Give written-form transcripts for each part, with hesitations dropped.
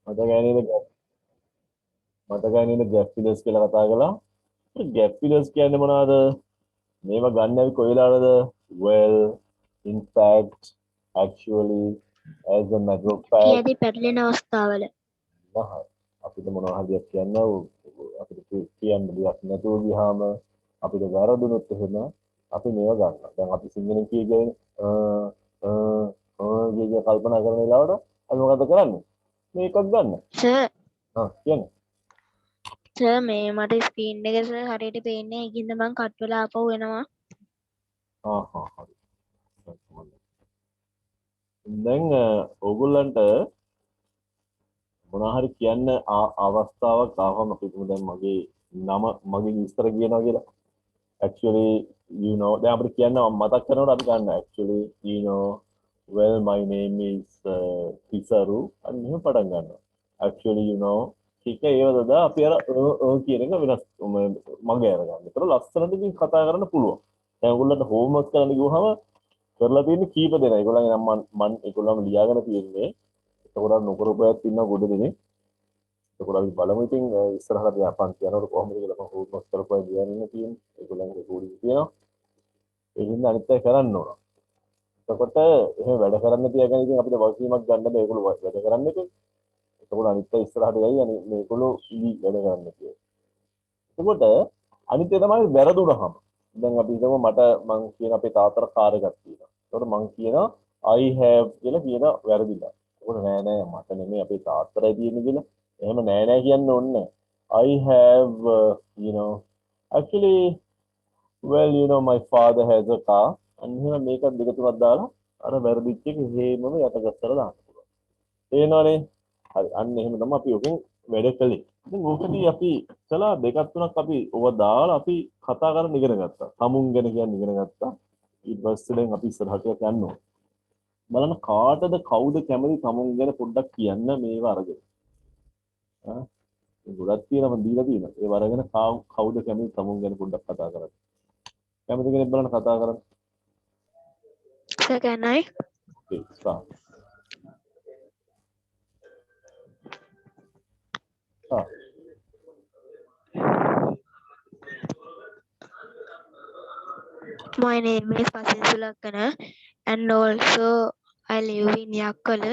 මතකයි නේද මතකයි නේද ගැප්පිලස් කියලා කතා කළා. ගැප්පිලස් කියන්නේ මොනවද? මේවා ගන්න අපි කොයි වෙලාවද? Well, in fact, actually, as a matter of fact, කියදී පැටලෙන අවස්ථාවල නහර. අපිට මොනවා හරි දෙයක් කියන්න අපිට කියන්න දෙයක් නැතුව ගියාම අපිට වැරදුනොත් එහෙම අපි මේවා ගන්නවා. දැන් අපි සිංහලෙන් කියගෙන කිය කල්පනා කරන වෙලාවට අපි මොකද කරන්නේ? මේකක් ගන්න. සර් කියන්නේ. සර් මේ මට ස්ක්‍රීන් එක සර් හරියට පේන්නේ ඒකින්ද මං කට් වෙලා ආපහු එනවා. හරි. දැන් ඕගොල්ලන්ට මොනවා හරි කියන්න අවස්ථාවක් ආවම අපි හිතමු දැන් මගේ නම මගේ විස්තර කියනවා කියලා. Actually, you know, දැන් අපිට කියන්න මතක් කරනකොට අපි ගන්න actually, you know, well, my name is Tisaru අන්න එහෙම පටන් ගන්නවා. Actually, you know, ටික ඒවද අපි අර කියන එක වෙනස් මගේ අරගන්න. ඒතර ලස්සනට ඉතින් කතා කරන්න පුළුවන්. දැන් ඔයගොල්ලන්ට homework කරන්න ගිහුවම කරලා තියෙන්නේ කීප දෙනා. ඒගොල්ලන්ගේ නම් මම ඒගොල්ලන්ම ලියාගෙන තියෙන්නේ. එතකොට අර නොකරපු අයත් ඉන්නවා ගොඩ දෙනෙක්. එතකොට අපි බලමු ඉතින් ඉස්සරහට අපි අපන් කියනකොට කොහොමද කියලා මම homework කරපුවා ලියන්න තියෙන්නේ. ඒගොල්ලන්ගේ රෙකෝඩින් තියෙනවා. ඒ හින්දා අනිත් අය කරන්න ඕන. එතකොට එහෙම වැඩ කරන්න තියාගෙන ඉතින් අපිට වගකීමක් ගන්න බෑ ඒගොල්ලෝ වැඩ කරන්න එක. එතකොට අනිත් අය ඉස්සරහට යයි අනේ මේගොල්ලෝ වැඩ කරන්න කියලා. එතකොට අනිත් එක තමයි වැරදුනහම. දැන් අපි හිතමු මං කියන අපේ තාත්තට කාර් එකක් තියෙනවා. එතකොට මං කියනවා I have කියලා කියන වැරදිලා. එතකොට නෑ නෑ මට නෙමෙයි අපේ තාත්තටයි තියෙන්නේ කියලා. එහෙම නෑ නෑ කියන්න ඕනේ නෑ. I have you know actually well you know my father has a car. අන්න එහෙම මේක දෙක තුනක් දාලා අර වැරදිච්ච එක හේමම යටගස්සලා දාන්න පුළුවන්. තේරෙනවනේ? හරි අන්න එහෙම තමයි අපි ඔකෙන් වැඩ කළේ. ඉතින් ඕකදී අපි කළා දෙකක් තුනක් අපි ඔව දාලා අපි කතා කරන්න ඉගෙන ගත්තා. තමුන් ගැන කියන්න ඉගෙන ගත්තා. ඊට පස්සේ දැන් අපි ඉස්සරහට යන්න ඕන. බලන්න කාටද කවුද කැමති තමුන් ගැන පොඩ්ඩක් කියන්න මේව අරගෙන. ආ ගොඩක් තියෙනවා මම දීලා තියෙනවා. ඒ වරගෙන කවුද කැමති තමුන් ගැන පොඩ්ඩක් කතා කරන්න. කැමති කෙනෙක් බලන්න කතා කරන්න. Sir can I? Okay, start. Start. My name is Pasin Sulakana and also I live in Yakkala.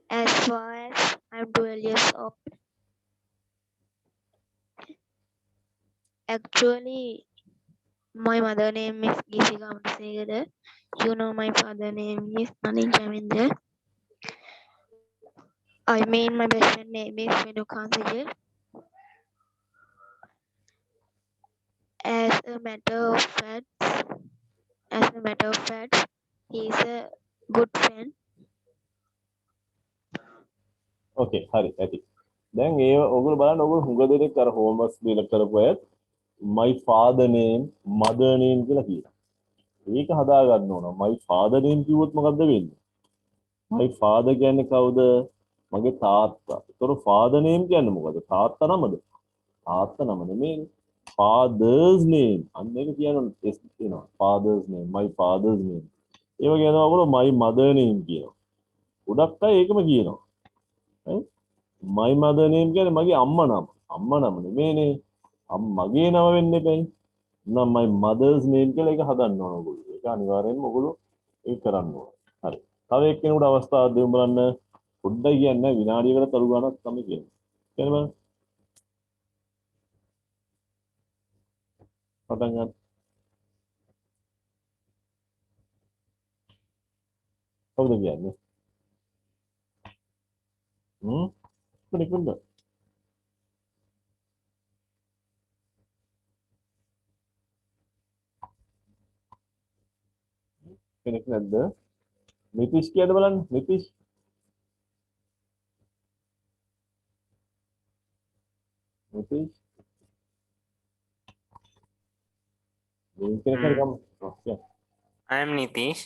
As far as I'm 12 years old. Actually, my mother name is Gisika Amrasegara. You know my father name is Nanin Jamindra. I mean my best friend name is Venukansajal. As a matter of fact, he is a good friend. Okay, හරි ඇති. දැන් ඒ ඔයගොල්ලෝ බලන්න ඔයගොල්ලෝ හුඟ දෙනෙක් අර homework දීලා කරපු අයත් my father name, mother name කියලා කියනවා. ඒක හදා ගන්න ඕන. my father name කිව්වොත් මොකද්ද වෙන්නේ? my father කියන්නේ කවුද? මගේ තාත්තා. ඒතර father name කියන්නේ මොකද? තාත්තා නමද? තාත්තා නම නෙමෙයි. father's name. අන්න ඒක කියනවා S කියනවා. father's name, my father's name. ඒ වගේ යනවා ඔයගොල්ලෝ my mother name කියනවා. ගොඩක් අය ඒකම කියනවා. my mother name කියන්නේ මගේ අම්මා නම. අම්මා නම නෙමෙයිනේ. මගේ නම වෙන්න එපැයි. නම් my mother's name කියලා එක හදන්න ඕන ඔයගොල්ලෝ. ඒක අනිවාර්යෙන්ම ඔයගොල්ලෝ ඒක කරන්න ඕන. හරි. තව එක්කෙනෙකුට අවස්ථාවක් දෙමු බලන්න. පොඩ්ඩයි කියන්නේ විනාඩියකට තරු ගන්නක් තමයි කියන්නේ. කියන්න බලන්න. පටන් ගන්න. කවුද කියන්නේ? කෙනෙකුද? කෙනෙක් නැද්ද? නිතිෂ් කියන්න බලන්න. නිතිෂ්. නිතිෂ්. කෙනෙක් හරි ගමු. I am Nitish.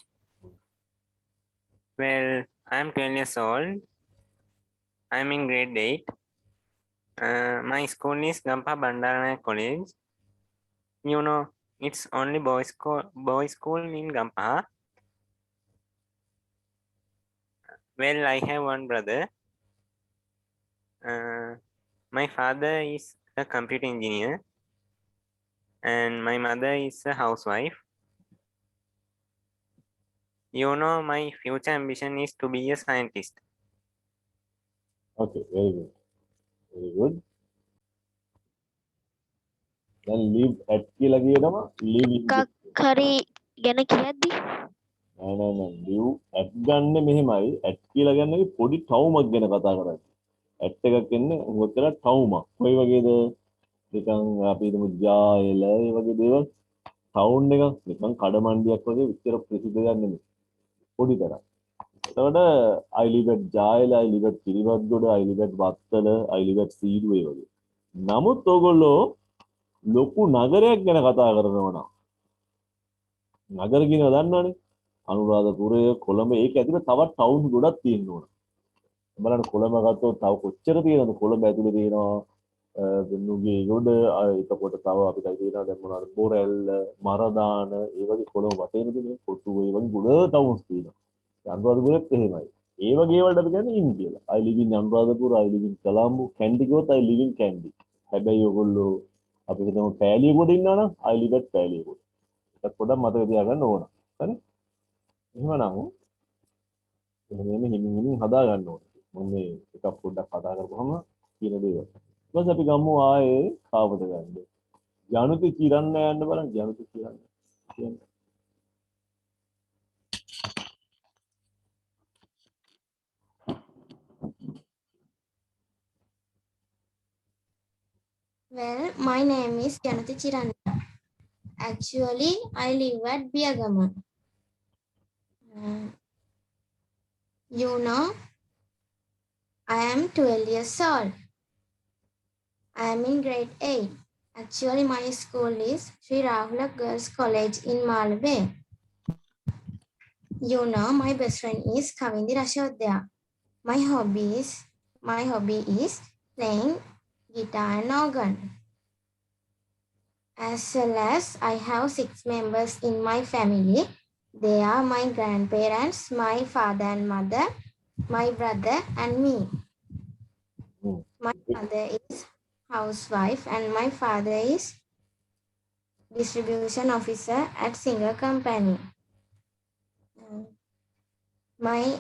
Well, I am 12 years old. I am in grade 8. My school is Gampa Bandaranayak College. You know, it's only boys school in Gampa. Well, I have one brother. My father is a computer engineer and my mother is a housewife. You know, my future ambition is to be a scientist. Okay, very good. Very good. Then live at කියලා කියනවා live in the එකක් හරි ගැන කියද්දි නෑ live at ගන්න මෙහෙමයි at කියලා ගන්න පොඩි ටවුමක් ගැන කතා කරන්නේ. at එකක් එන්නේ උගතලා ටවුමක්. කොයි වගේද? නිකන් අපි හිතමු ජායල ඒ වගේ දේවල් ටවුන් එකක් නිකන් කඩමණ්ඩියක් වගේ විතර ප්‍රසිද්ධ දෙයක් නෙමෙයි. පොඩි තරම්. එතකොට I live at ජායල, I live at Kiribathgoda, I live at Wattala, I live at සීරුව ඒ වගේ. නමුත් ඔයගොල්ලෝ ලොකු නගරයක් ගැන කතා කරනවා නම් නගර කියනවා දන්නවනේ අනුරාධපුරය කොළඹ ඒක ඇතුලේ තවත් ටවුන් ගොඩක් තියෙන්න ඕන බලන්න කොළඹ ගත්තොත් තව කොච්චර තියෙනවද කොළඹ ඇතුලේ තියෙනවා නුගේ ගොඩ එතකොට තව අපිට තියෙනවා දැන් මොනවාද බොරැල්ල මරදාන ඒ වගේ කොළඹ වටේම තියෙන කොට්ටුව ඒ වගේ ගොඩ ටවුන්ස් තියෙනවා අනුරාධපුරෙත් එහෙමයි ඒ වගේ වලට අපි කියන්නේ ඉන් කියලා I live in Anuradhapura I live in Colombo Kandy ගොත් I live in Kandy හැබැයි ඔයගොල්ලෝ අපි හිතමු පෑලිය ගොඩ ඉන්නවා නම් I live at පෑලිය ගොඩ ඒක පොඩ්ඩක් මතක තියාගන්න ඕන හරි එහෙමනම් මෙන්න හිමින් හදා ගන්න ඕනේ මම මේ එකක් පොඩ්ඩක් කතා කරපුවම කියන දේ ඊපස්සේ අපි ගමු ආයේ කාවද ගන්න ජනුති කිරන්න යන්න බලන්න ජනුති කිරන්න කියන්නේ Well, my name is Janathi Chiranda. Actually, I live at Biagama. You know, I am 12 years old. I am in grade 8. Actually, my school is Sri Rahula Girls College in Malve. You know, my best friend is Kavindi Rashodya. My hobby is playing guitar and organ. As well as I have 6 members in my family. They are my grandparents, my father and mother, my brother and me. My mother is housewife and my father is distribution officer at Singer Company. My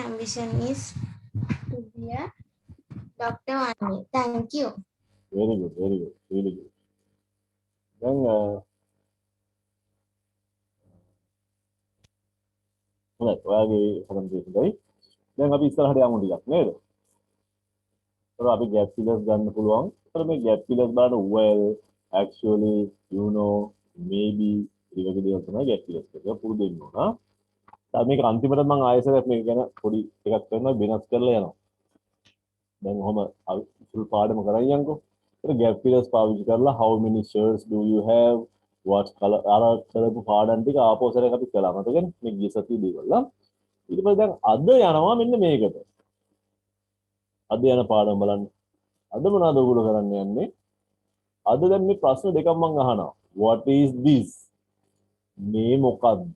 ambition is to be a doctor one day. Thank you. very good really good දැන් හොඳයි ඔයාගේ හදන්න දෙන්නයි දැන් අපි ඉස්සරහට යමු ටිකක් නේද ඒතර අපි gap fillers ගන්න පුළුවන් ඒතර මේ gap fillers බලන්න well actually you know maybe ඒ වගේ දේවල් තමයි gap fillers එක පුරුදු වෙන්න ඕන දැන් මේක අන්තිමට මම ආයෙසරක් මේක ගැන පොඩි එකක් කරනවා වෙනස් කරලා යනවා දැන් ඔහම ඉතුරු පාඩම කරන් යන්කෝ ඒතර gap fillers පාවිච්චි කරලා how many shirts do you have what color අර කරපු පාඩම් ටික ආපෝසරයක් අපි කළා මතකනේ මේ ගිය සතියේ දේවල් ඊට පස්සේ දැන් අද යනවා මෙන්න මේකට අද යන පාඩම බලන්න අද මොනවද ඔයගොල්ලෝ කරන්න යන්නේ අද දැන් මේ ප්‍රශ්න දෙකක් මම අහනවා what is this මේ මොකද්ද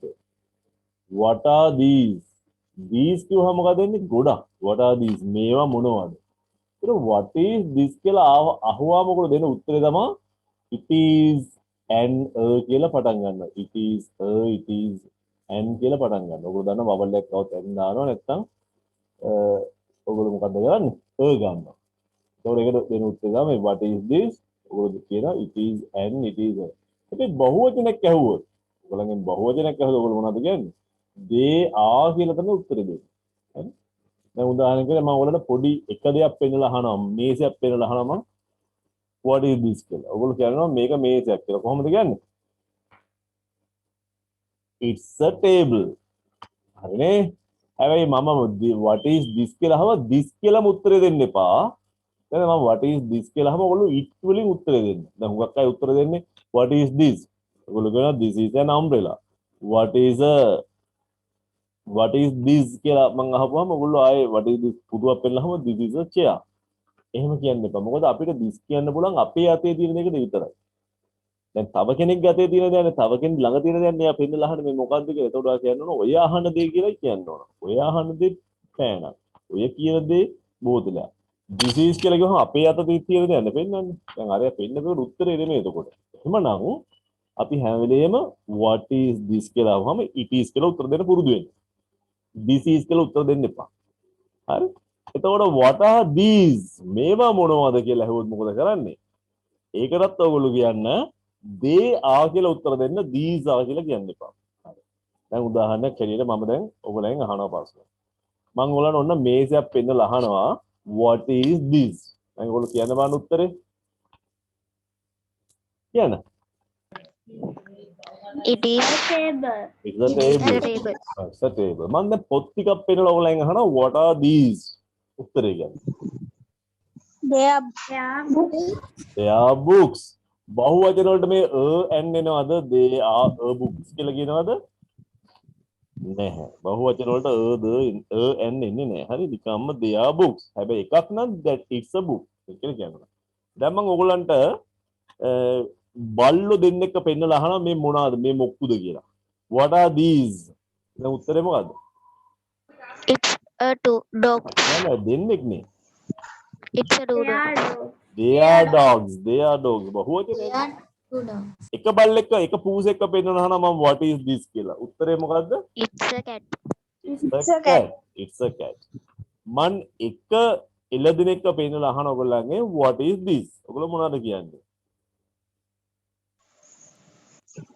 what are these කියවම මොකද වෙන්නේ ගොඩක් what are these මේවා මොනවද ඒක what is this කියලා අහුවාම ඔයගොල්ලෝ දෙන උත්තරේ තමයි it is an කියලා පටන් ගන්නවා it is an කියලා පටන් ගන්නවා ඔයගොල්ලෝ දන්නවා බබල් එකක් આવත් n දානවා නැත්නම් ඔයගොල්ලෝ මොකද්ද කරන්නේ ගන්නවා ඒකට දෙන උත්තරේ තමයි what is this ඔයගොල්ලෝ කියනවා it is an it is a ඒක බහුවචනයක් ඇහුවොත් ඔයගොල්ලන්ගෙන් බහුවචනයක් ඇහුවොත් ඔයගොල්ලෝ මොනවද කියන්නේ they are කියලා තමයි උත්තරේ දෙන්නේ හරි දැන් උදාහරණයකට මම ඔයාලට පොඩි එක දෙයක් පෙන්නලා අහනවා මේසයක් පෙන්නලා අහනවා මම what is this කියලා ඔයගොල්ලෝ කියනවා මේක මේසයක් කියලා කොහොමද කියන්නේ it's a table හරිනේ හැබැයි මම what is this කියලා අහුවා this කියලාම උත්තරේ දෙන්න එපා දැන් මම what is this කියලා අහම ඔයගොල්ලෝ it වලින් උත්තරේ දෙන්න දැන් හුඟක් අය උත්තර දෙන්නේ what is this ඔයගොල්ලෝ කියනවා this is an umbrella what is this කියලා මම අහපුවාම ඔයගොල්ලෝ ආයේ what is this පුදුවක් පෙන්නලාම this is a chair එහෙම කියන්න එපා මොකද අපිට this කියන්න පුළුවන් අපේ අතේ තියෙන දෙයකට විතරයි දැන් තව කෙනෙක් ගතේ තියෙන දේ තව කෙනෙක් ළඟ තියෙන දේ මෙයා පෙන්නලා අහන්න මේ මොකද්ද කියලා. එතකොට ඔයා කියන්න ඕන ඔය අහන දේ කියලා කියන්න ඕන. ඔය අහන දේ පෑනක්. ඔය කියන දේ බෝතලයක්. disease කියලා කිව්වම අපේ අතේ තියෙන දේ නේද පෙන්නන්නේ. දැන් අරයා පෙන්නපේකට උත්තරේ නෙමෙයි එතකොට. එහෙමනම් අපි හැම වෙලේම what is this කියලා අහුවම it is කියලා උත්තර දෙන්න පුරුදු වෙන්න. disease කියලා උත්තර දෙන්න එපා. හරි? එතකොට what are these? මේවා මොනවද කියලා අහුවොත් මොකද කරන්නේ? ඒකටත් ඔයගොල්ලෝ කියන්න they are කියලා උත්තර දෙන්න these are කියලා කියන්න එපා. හරි. දැන් උදාහරණයක් හැටියට මම දැන් ඔයගොල්ලෙන් අහනවා ප්‍රශ්න. මම ඔයගොල්ලන්ට ඔන්න මේසයක් පෙන්නලා අහනවා what is this? දැන් ඔයගොල්ලෝ කියන්න බලන්න උත්තරේ. කියන්න. It is a table. It's a table. It's a table. මම දැන් පොත් ටිකක් පෙන්නලා ඔයගොල්ලන් අහනවා what are these? උත්තරේ කියන්න. They are books. They are books. බහුවචන වලට මේ and එනවද? They are a books කියලා කියනවද? නැහැ. බහුවචන වලට and එන්නේ නැහැ. හරි නිකම්ම they are books. හැබැයි එකක් නම් that it's a book කියලා කියනවා. දැන් මම ඔයගොල්ලන්ට බල්ලෝ දෙන්නෙක්ව පෙන්නලා අහනවා මේ මොනවාද? මේ මොක්කුද කියලා. What are these? දැන් උත්තරේ මොකද්ද? It's a dog. නෑ දෙන්නෙක් නේ. It's a dodo. They are dogs. They are dogs. බහුවචනේ. They are two dogs. එක බල්ලෙක්ව එක පූසෙක්ව පෙන්නනවා නම් මම what is this කියලා. උත්තරේ මොකද්ද? It's a cat. It's a cat. It's a cat. මන් එක එළදෙනෙක්ව පෙන්නලා අහන ඔයගොල්ලන්ගේ what is this? ඔයගොල්ලෝ මොනවද කියන්නේ?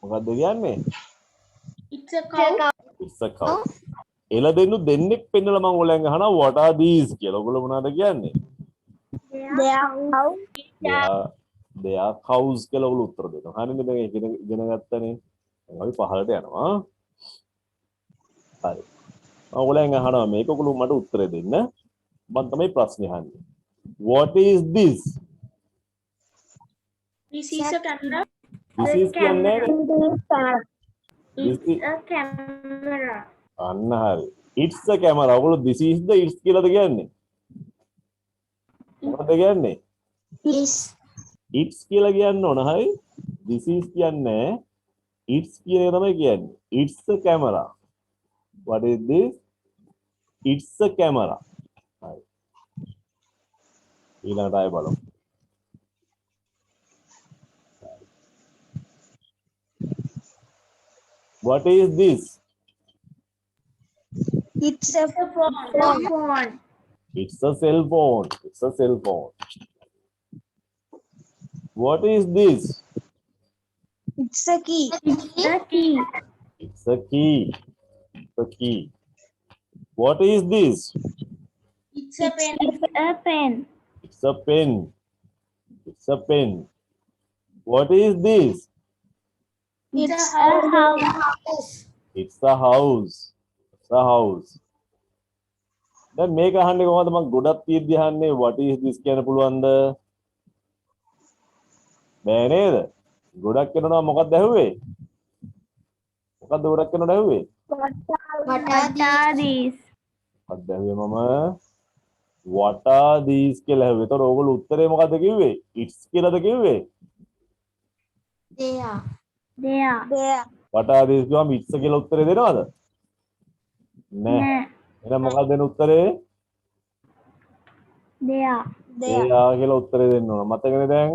මොකද්ද කියන්නේ? It's a cow. It's a cow. එළදෙනු දෙන්නෙක් පෙන්නලා මම ඔයගොල්ලන්ගෙන් අහනවා what are these කියලා. ඔයගොල්ලෝ මොනවද කියන්නේ? They are cows. They are cows කියලා ඔයගොල්ලෝ උත්තර දෙනවා. හරිද? දැන් ඒක ඉගෙන ගත්තනේ. දැන් අපි පහළට යනවා. හරි. ඔයගොල්ලන් අහනවා මේක ඔයගොල්ලෝ මට උත්තර දෙන්න. මම තමයි ප්‍රශ්නේ අහන්නේ. What is this? This is a camera. This is කියන්නේ It's a camera. අන්න හරි. It's a camera. ඔයගොල්ලෝ this is the it's කියලාද කියන්නේ? මොකද කියන්නේ? Is. It's කියලා කියන්න ඕන හරි. This is කියන්නේ it's කියන එක තමයි කියන්නේ. It's a camera. What is this? It's a camera. හරි. ඊළඟට ආයෙ බලමු. What is this? It's a phone. It's a cell phone. It's a cell phone. What is this? It's a key. It's a key. It's a key. It's a key. What is this? It's a pen. It's a pen. It's a pen. It's a pen. What is this? It's a house. It's a house. It's a house. දැන් මේක අහන්නේ කොහොමද? මම ගොඩක් තියෙද්දි අහන්නේ what is this කියන්න පුළුවන්ද? බෑ නේද? ගොඩක් කරනවා මොකක්ද ඇහුවේ? මොකක්ද ගොඩක් කරනවට ඇහුවේ? What are these? මොකක්ද ඇහුවේ මම? What are these කියලා ඇහුවේ. ඒතකොට ඕගොල්ලෝ උත්තරේ මොකද්ද කිව්වේ? It's කියලාද කිව්වේ? They are. They are. What are these කිව්වම it's කියලා උත්තරේ දෙනවද? නෑ. එහෙනම් මොකක්ද දෙන උත්තරේ? They are. They are කියලා උත්තරේ දෙන්න ඕන. මතකනේ දැන්?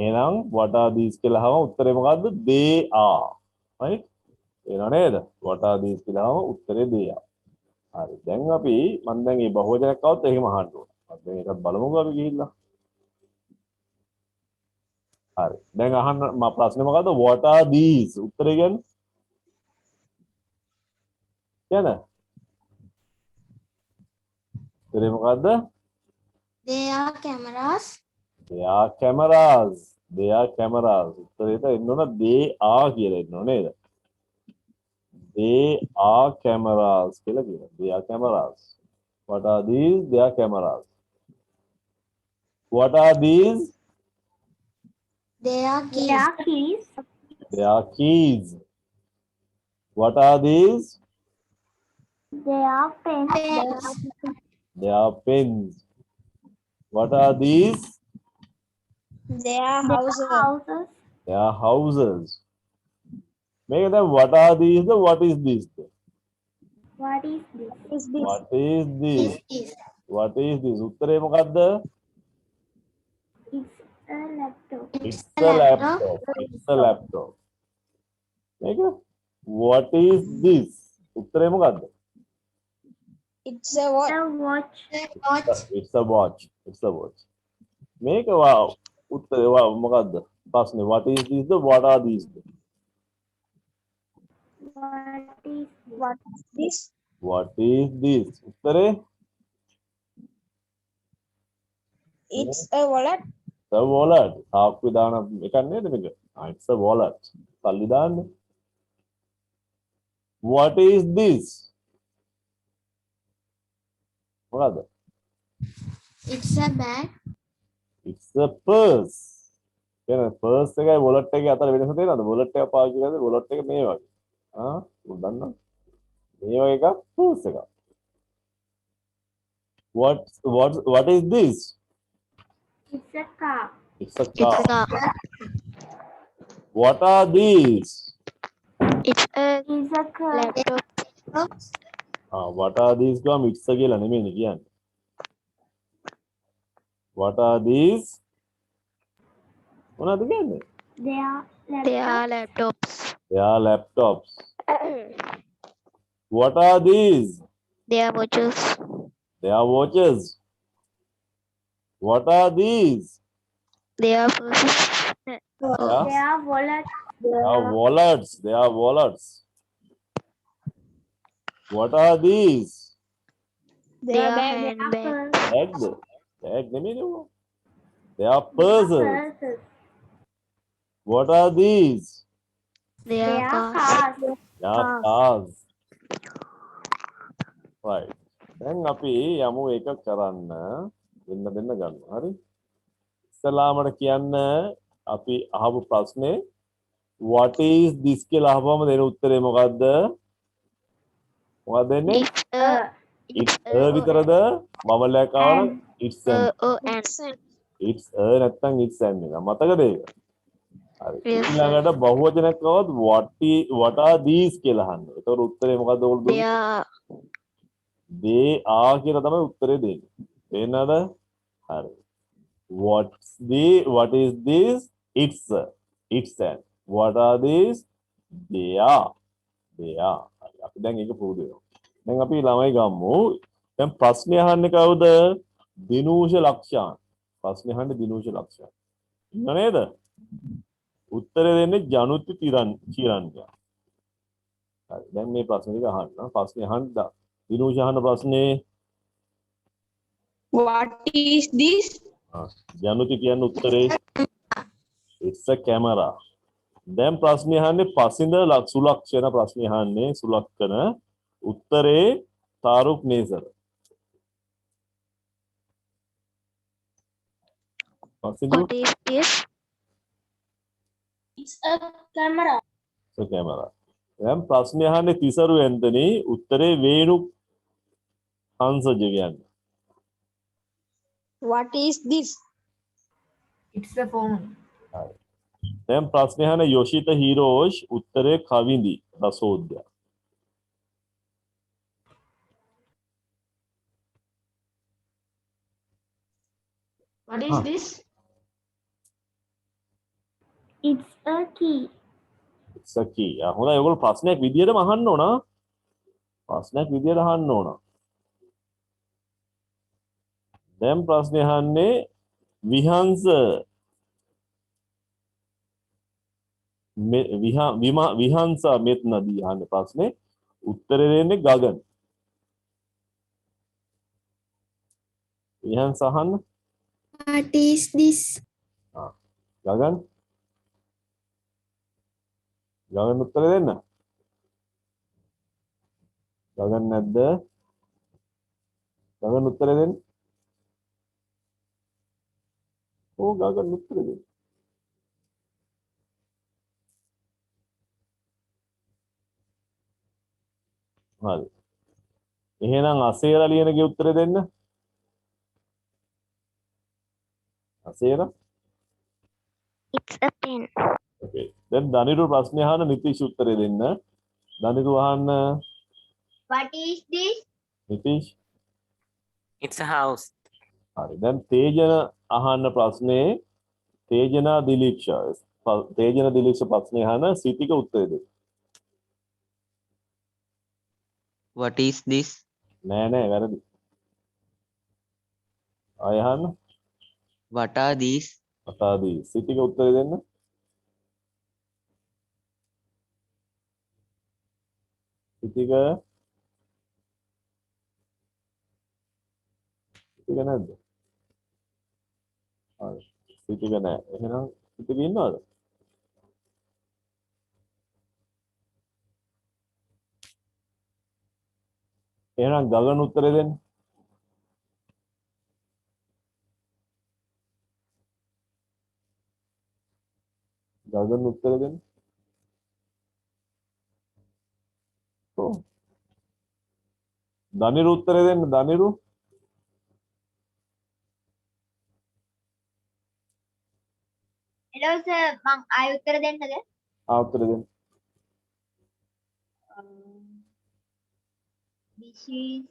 එහෙනම් what are these කියලා අහම උත්තරේ මොකද්ද? They are. right? එහෙනම් නේද? What are these කියලා අහම උත්තරේ they are. හරි. දැන් අපි මම දැන් මේ බහුවචනයක් આવත් එහෙම අහන්න ඕන. අපි දැන් ඒකත් බලමුකෝ අපි ගිහිල්ලා. හරි. දැන් අහන්න මම ප්‍රශ්නේ මොකද්ද? What are these? උත්තරේ කියන්නේ? කියන්න. උත්තරේ මොකද්ද? They are cameras. They are cameras. They are cameras. උත්තරේට එන්න ඕන they are කියලා එන්න ඕන නේද? They are cameras කියලා කියනවා. They are cameras. What are these? They are cameras. What are these? They are They keys. are keys. They are keys. What are these? They are pens. They are pens. What are these? They are houses. There are houses. මේක දැන් what are these the what is this the? What is this? What is this? Is What is this? උත්තරේ මොකද්ද? it's a laptop. It's a laptop. It's a laptop. මේක what is this? උත්තරේ මොකද්ද? It's a what? A watch. A watch. It's a watch. It's a watch. මේක උත්තරේ මොකද්ද? ප්‍රශ්නේ what is this the what are these the? What is this? What What is this? is this? උත්තරේ It's a wallet. the wallet. සාක්කුවේ දාන එකක් නේද මේක? It's a wallet. සල්ලි දාන්නේ. What is this? මොකද්ද? It's a bag. It's a purse. කියන්නේ purse එකයි wallet එකයි අතර වෙනස තේරෙනවද? wallet එක පාවිච්චි කරද්දී wallet එක මේ වගේ. උන් දන්නවා. මේ වගේ එකක් purse එකක්. What is this? It's a car. It's a It's car. a What are these? it's a It's a car. laptop. What are these ගාම it's a කියලා නෙමෙයිනේ කියන්නේ. What are these? මොනවද කියන්නේ? They are They are laptops. They are laptops. What are these? They are watches. They are watches. What are these? They are purses. Yeah. They are wallets. They are wallets. They are wallets. What are these? They are They are handbags. Bags. Bag නෙමෙයිනේ. They are purses. purses. What are these? They They are are cars. cars. They are cars. Right. දැන් අපි යමු ඒක කරන්න. දෙන්න ගන්නවා. හරි? ඉස්සලාමට කියන්න අපි අහපු ප්‍රශ්නේ what is this කියලා අහපුවම දෙන උත්තරේ මොකද්ද? මොකක්ද දෙන්නේ? It's it's a විතරද? බබලයක් ආවම it's an. and it's a නැත්තම් it's an එක. මතකද ඒක? හරි. Yes, sir. ඊළඟට බහුවචනයක් આવොත් what are these කියලා අහන්න. ඒතකොට උත්තරේ මොකද්ද ඔයගොල්ලෝ they are they are කියලා තමයි උත්තරේ දෙන්නේ. තේරෙනවද? හරි. what is this? it's an. what are these? they are. හරි. අපි දැන් ඒක පුරුදු වෙනවා. දැන් අපි ළමයි ගමු. දැන් ප්‍රශ්නේ අහන්නේ කවුද? දිනූෂ ලක්ෂාන්. ප්‍රශ්නේ අහන්නේ දිනූෂ ලක්ෂාන්. ඉන්න නේද? උත්තරේ දෙන්නේ ජනුති චිරන්ජා. හරි. දැන් මේ ප්‍රශ්න ටික අහන්න. ප්‍රශ්නේ අහන්න. දිනූෂ අහන ප්‍රශ්නේ What is this? ජනුති කියන උත්තරේ it's a camera. දැන් ප්‍රශ්නේ අහන්නේ පසින්ද සුලක්ෂණ ප්‍රශ්නේ අහන්නේ සුලක්ෂණ උත්තරේ තාරුක් නේසර. පසින්ද what is this? It's a camera. it's a camera. දැන් ප්‍රශ්නේ අහන්නේ තිසරු ඇන්තනි උත්තරේ වේණු හංසජ කියන්නේ. What is this? It's a phone. දැන් ප්‍රශ්නේ අහන යොෂිත හිරෝෂ් උත්තරේ කවිඳි රසෝද්‍ය. What is this? It's a key. it's a key. හොඳයි ඔයගොල්ලෝ ප්‍රශ්නයක් විදියටම අහන්න ඕන. ප්‍රශ්නයක් විදියට අහන්න ඕන. දැන් ප්‍රශ්නේ අහන්නේ විහංස විහංස මෙත් නදී අහන්නේ ප්‍රශ්නේ උත්තරේ දෙන්නේ ගගන්. විහංස අහන්න. What is this? ගගන් උත්තරේ දෙන්න. ගගන් නැද්ද? ගගන් උත්තරේ දෙන්න. ඕ ගගන් උත්තරේ දෙන්න. හරි. එහෙනම් අසේර ලියනගේ උත්තරේ දෙන්න. අසේර It's a pen. Okay. Then දනිරු ප්‍රශ්නේ අහන නිතිෂ් උත්තරේ දෙන්න. දනිරු අහන්න What is this? නිතිෂ්. It's a house. හරි. දැන් තේජන අහන්න ප්‍රශ්නේ තේජනා දිලීක්ෂ. තේජන දිලීක්ෂ ප්‍රශ්නේ අහන සිතික උත්තරේ දෙන්න. What is this? නෑ නෑ වැරදි. ආය අහන්න. What are these? අතාදී සිතික උත්තරේ දෙන්න. සිතික සිතික නැද්ද? හරි. සිතික නෑ. එහෙනම් සිතික ඉන්නවද? එහෙනම් ගගන උත්තරේ දෙන්න. ගගන උත්තරේ දෙන්න. ඔව්. දනිරු උත්තරේ දෙන්න. දනිරු Hello sir, මං ආයෙ උත්තර දෙන්නද? උත්තරේ දෙන්න. This is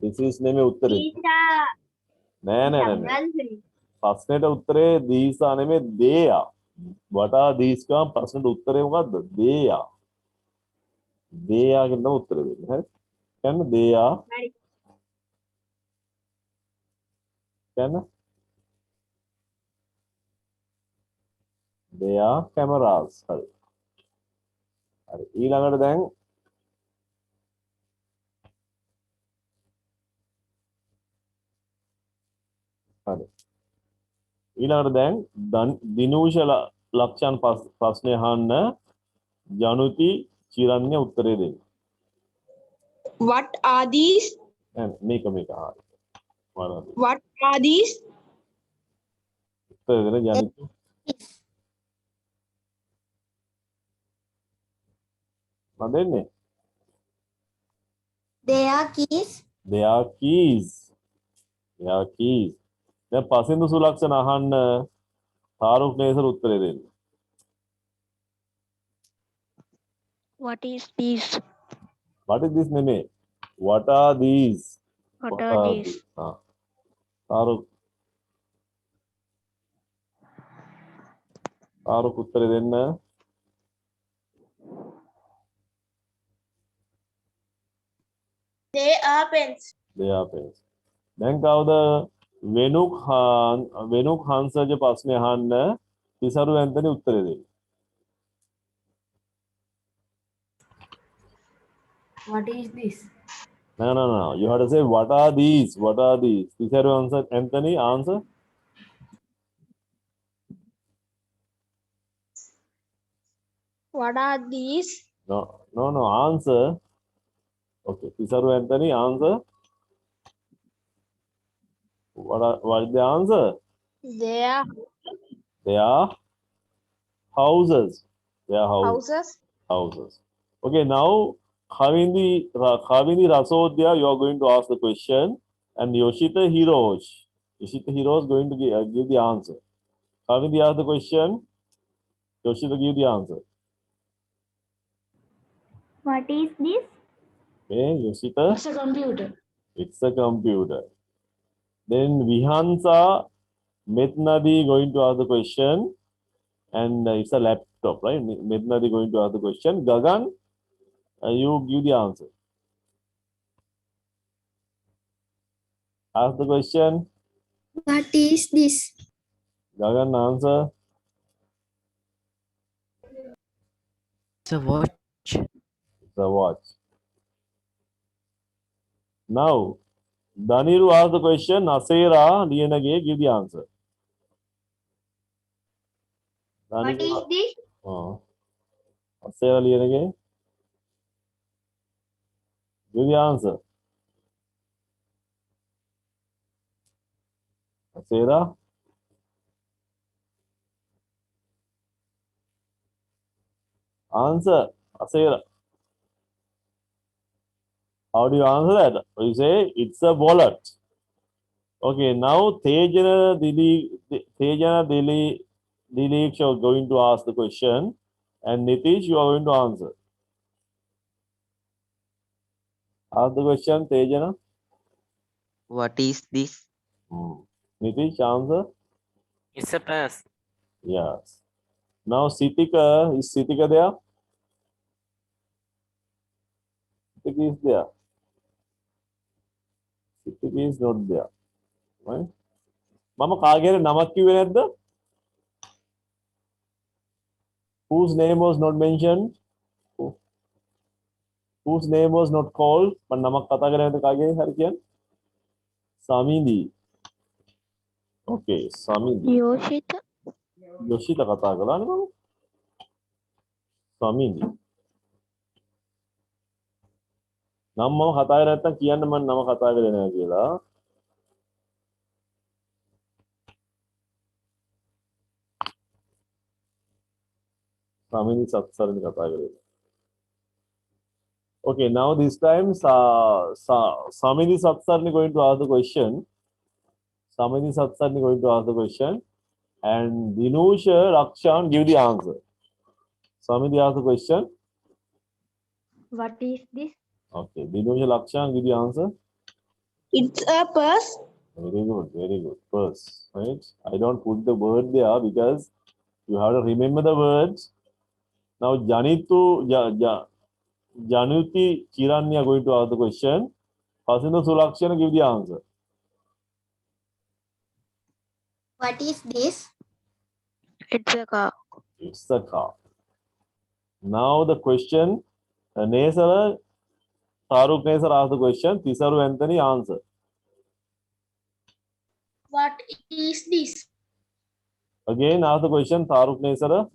this is නෙමෙයි උත්තරේ. these are නෑ නෑ නෑ. answering. ප්‍රශ්නෙට උත්තරේ these are නෙමෙයි they are. what are these ගාම ප්‍රශ්නෙට උත්තරේ මොකද්ද? they are. they are කියන උත්තරේ දෙන්න. හරි. කියන්නේ they are. හරි. කියන්නේ they are cameras. හරි. හරි. ඊළඟට දැන් හරි. ඊළඟට දැන් දිනූෂ ලක්ෂණ ප්‍රශ්නේ අහන්න ජනුති චිරන්‍ය උත්තරේ දෙන්න. What are these? මේක හරි. වරද. What are these? උත්තරේ දෙන්න ජනුති. මම දෙන්නේ. They are keys. they are keys. they are keys. දැන් පසින්දු සුලක්ෂණ අහන්න තාරුක් නේසර් උත්තරේ දෙන්න. What is this? what is this නෙමෙයි. what are these? What are these? ආ. තාරුක් උත්තරේ දෙන්න. They are pens. they are pens. දැන් කවුද වෙනුක් හංසජ ප්‍රශ්නේ අහන්න තිසරු ඇන්තනි උත්තරේ දෙන්න. What is this? No. You have to say what are these? What are these? Tisaru answer. Anthony answer. What are these? No. Answer. Okay. Tisaru Anthony answer. What is the answer? They are houses. They are houses. Houses. Okay. Now Khavindi Rasodhya, you are going to ask the question, and Yoshita Hirosh is going to give the answer. Khavindi ask the question. Yoshita give the answer. What is this? Okay, Yoshita. It's a computer. It's a computer. Then Vihansa Metnadi going to ask the question, and it's a laptop, right? Metnadi going to ask the question. Gagan, you give the answer. Ask the question. What is this? Gagan answer. It's a watch. It's a watch. Now, Daniru asked the question. Asera Lienage give the answer. What is this? Asera Lienage give the answer. Asera. Answer. Asera. How do you answer that? You say it's a wallet. Okay, now Tejana Dileesh are going to ask the question, and Nitish, you are going to answer. Ask the question, Tejana. What is this? Nitish, answer. It's a purse. Yes. Now Sitika, is Sitika there? Sitika is there. Sitika is not there. Right? Mama කාගේ නමක් කිව්වේ නැද්ද? Whose name was not mentioned? Whose name was not called? මම නමක් කතා කරේ නැද්ද කාගේ හරි කියන්නේ? Samidi. Okay, Samidi. Yoshita. Yoshita කතා කළානේ මම. Samidi. නම් මම කතා කරේ නැත්තම් කියන්න මම නම කතා කරේ නැහැ කියලා. Samidi සත්සරණ කතා කරේ. Okay, now this time Samidi Satsarni going to ask the question. Samidi Satsarni going to ask the question, and Dinusha Rakshan give the answer. Samidi ask the question. What is this? Okay, Dinusha Rakshan give the answer. It's a purse. Very good, very good. First, right? I don't put the word there because you have to remember the words. Now Januti Chiranya are going to ask the question. Hasinda Sulakshana give the answer. What is this? It's a car. It's a car. Now the question, Nesara, Farooq Nesar asked the question, Tisaru Anthony answer. What is this? Again ask the question, Farooq Nesara.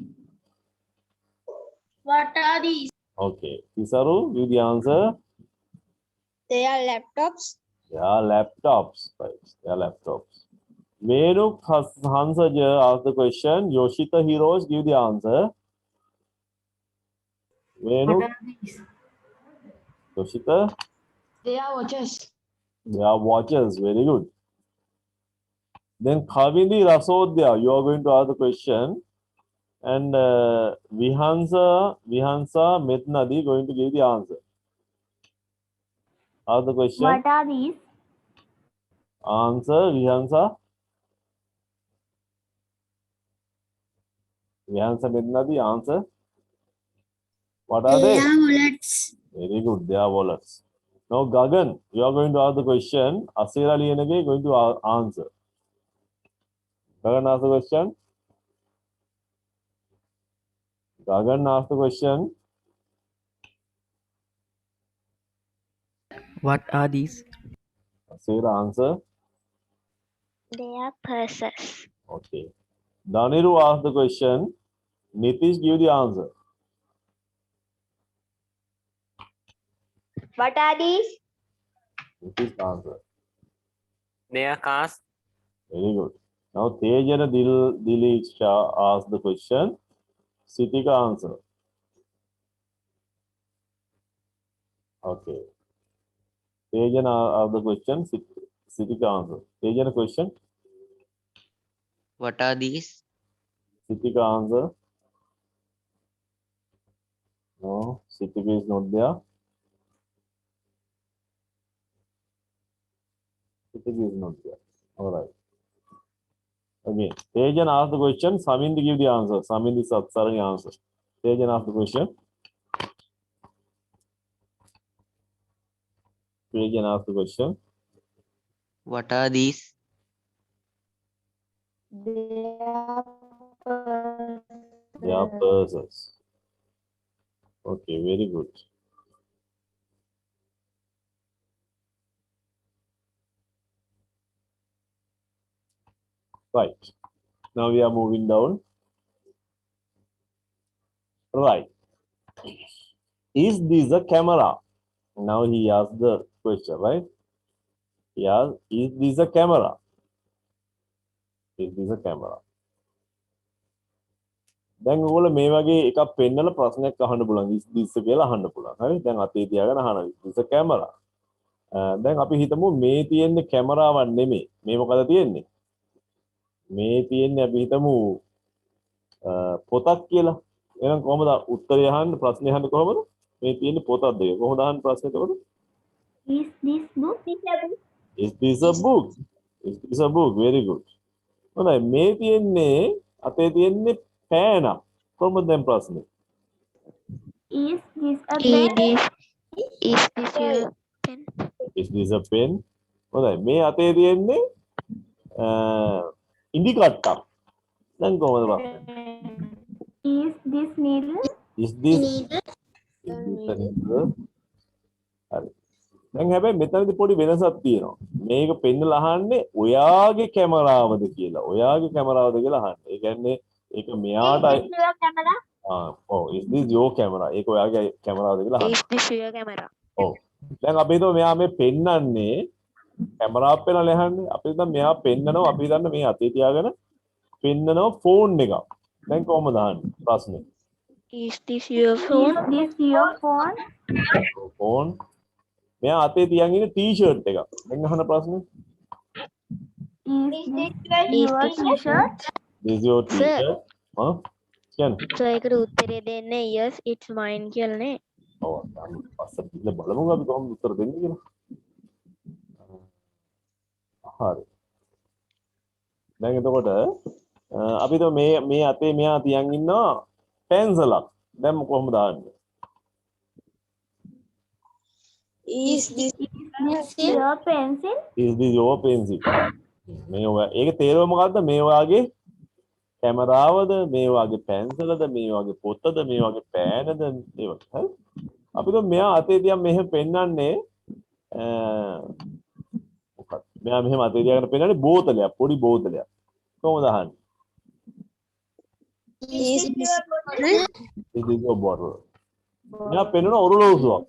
What are these? Okay, Tisaru, give the answer. They are laptops. They are laptops, right? They are laptops. Venuk Hansaja asked the question, Yoshita Heroes give the answer. Venuk, Yoshita, They are watches. they are watches, very good. Then Kavindi Rasodhya, you are going to ask the question, and Vihansa Metnadi going to give the answer. Ask the question. What are these? Answer, Vihansa. Vihansa Metnadi, answer. What are they? wallets. Very good, they are wallets. Now Gagan, you are going to ask the question. Asira Lienage going to answer. Gagan ask the question. Gagan ask the question. What are these? Asira answer. They are purses. Okay. Daniru ask the question. Nitish give the answer. What are these? Nitish answer. They are cars. Very good. Now Tejana Dileeksha ask the question. Sitika answer. Okay. Tejana ask the question. Sitika answer. Tejana question. What are these? Sitika answer. No, Sitika is not there. Sitika is not there. All right. Again, Tejan asked the question. Samindi give the answer. Samindi Satsarani answer. Tejan asked the question. Tejan asked the question. What are these? They are purses. They are purses. Okay, very good. Right. Now we are moving down. Right. Is this a camera? Now he asked the question, right? He asked, is this a camera? Is this a camera? දැන් ඔයගොල්ලෝ මේ වගේ එකක් පෙන්නලා ප්‍රශ්නයක් අහන්න පුළුවන්. is this කියලා අහන්න පුළුවන්. හරි? දැන් අතේ තියාගෙන අහනවා. is this a camera? දැන් අපි හිතමු මේ තියෙන්නේ කැමරාවක් නෙමෙයි. මේ මොකද තියෙන්නේ? මේ තියෙන්නේ අපි හිතමු පොතක් කියලා. එහෙනම් කොහොමද උත්තරය අහන්න ප්‍රශ්නේ අහන්නේ කොහොමද? මේ තියෙන්නේ පොතක් දෙක. කොහොමද අහන්නේ ප්‍රශ්නේ එතකොට? Is this book? Is this a book? Is this a book? Very good. හොඳයි මේ තියෙන්නේ අපේ තියෙන්නේ පෑනක්. කොහොමද දැන් ප්‍රශ්නේ? Is this a Is pen? this your pen? Is this a pen? හොඳයි මේ අතේ තියෙන්නේ ඉදි කට්ටක්. දැන් කොහොමද ප්‍රශ්නේ? Is this needle? Is this a needle? හරි. දැන් හැබැයි මෙතනදී පොඩි වෙනසක් තියෙනවා. මේක පෙන්නලා අහන්නේ ඔයාගේ කැමරාවද කියලා. ඔයාගේ කැමරාවද කියලා අහන්නේ. ඒ කියන්නේ ඒක මෙයාටයි Your camera? ඔව් is this your camera? ඒක ඔයාගේ කැමරාවද කියලා අහන්නේ. Is this your camera? ඔව්. දැන් අපි හිතමු මෙයා මේ පෙන්නන්නේ කැමරාව පෙන්නලා අහන්නේ. අපි හිතමු මෙයා පෙන්නනවා අපි හිතන්නේ මේ අතේ තියාගෙන පෙන්නනවා ෆෝන් එකක්. දැන් කොහොමද අහන්නේ ප්‍රශ්නේ? Is this your phone? Is this your phone? Phone මෙයා අතේ තියන් ඉන්නේ ටී-ෂර්ට් එකක්. දැන් අහන ප්‍රශ්නේ. Is this your t-shirt? This your t-shirt? හා? කියන්නේ. So ඒකට උත්තරේ දෙන්නේ yes it's mine කියලා නේ. ඔව් අපි පස්සට ගිහලා බලමු අපි කොහොමද උත්තර දෙන්නේ කියලා. හරි. දැන් එතකොට අපි તો මේ අතේ මෙයා තියන් ඉන්නවා පෙන්සලක්. දැන් කොහොමද දාන්නේ? Is this your pencil? Is this your pencil? මේ ඔය ඒක තේරුම මොකද්ද? මේ වාගේ කැමරාවද, මේ වාගේ පෙන්සලද, මේ වාගේ පොතද, මේ වාගේ පෑනද ඒවත්. හරි. අපි તો මෙයා අතේ තියන් මෙහෙම පෙන්නන්නේ මොකක්ද? මෙයා මෙහෙම අතේ තියාගෙන පෙන්නන්නේ බෝතලයක්, පොඩි බෝතලයක්. කොහොමද අහන්නේ? Is this This is your bottle. මෙයා පෙන්නන ඔරලෝසුවක්.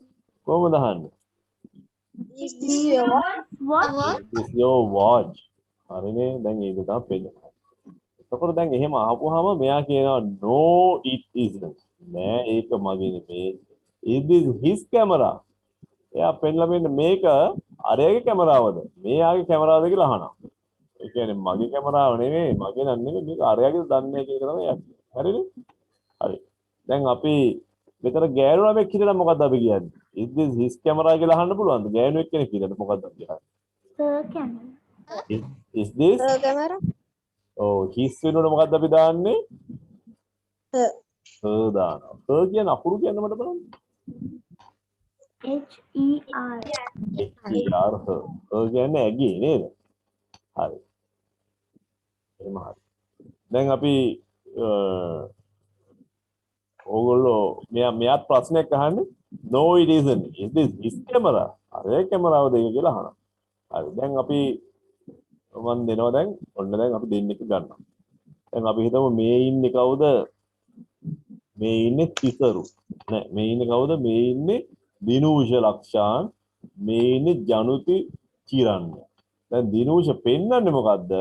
කොහොමද අහන්නේ? Is this your watch? This is your watch. හරිනේ දැන් ඒක තමයි පෙන්නන්නේ. එතකොට දැන් එහෙම අහපුවාම මෙයා කියනවා no it isn't. නෑ ඒක මගේ නෙමෙයි. Is this his camera? එයා පෙන්නලා මෙන්න මේක අරයාගේ කැමරාවද? මෙයාගේ කැමරාවද කියලා අහනවා. ඒ කියන්නේ මගේ කැමරාව නෙමෙයි, මගේ නම් නෙමෙයි මේක අරයාගේ දන්නේ කියන එක තමයි එයා කියන්නේ. හරිනේ? හරි. දැන් අපි මෙතන ගෑනු ළමෙක් හිටියනම් මොකද්ද අපි කියන්නේ? Is this his camera කියලා අහන්න පුළුවන්ද? ගෑනු එක්කෙනෙක් හිටියනම් මොකද්ද අපි කියන්නේ? Her camera. Is this camera? ඔව් his වෙනුවට මොකද්ද අපි දාන්නේ? Her. her දානවා. her කියන අකුරු කියන්න මට බලන්න. H-E-R. her her කියන්නේ ඇගේ නේද? හරි. එහෙම හරි. දැන් අපි ඕගොල්ලෝ මෙයාත් ප්‍රශ්නයක් අහන්නේ no it isn't. Is this his camera? අරේ කැමරාවද ඒක කියලා අහනවා. හරි. දැන් අපි මම දෙනවා දැන් ඔන්න දැන් අපි දෙන්නෙක් ගන්නවා. දැන් අපි හිතමු මේ ඉන්නේ කවුද? මේ ඉන්නේ තිසරු. නෑ මේ ඉන්නේ කවුද? මේ ඉන්නේ දිනූෂ ලක්ෂාන්. මේ ඉන්නේ ජනුති චිරන්‍ය. දැන් දිනූෂ පෙන්වන්නේ මොකද්ද?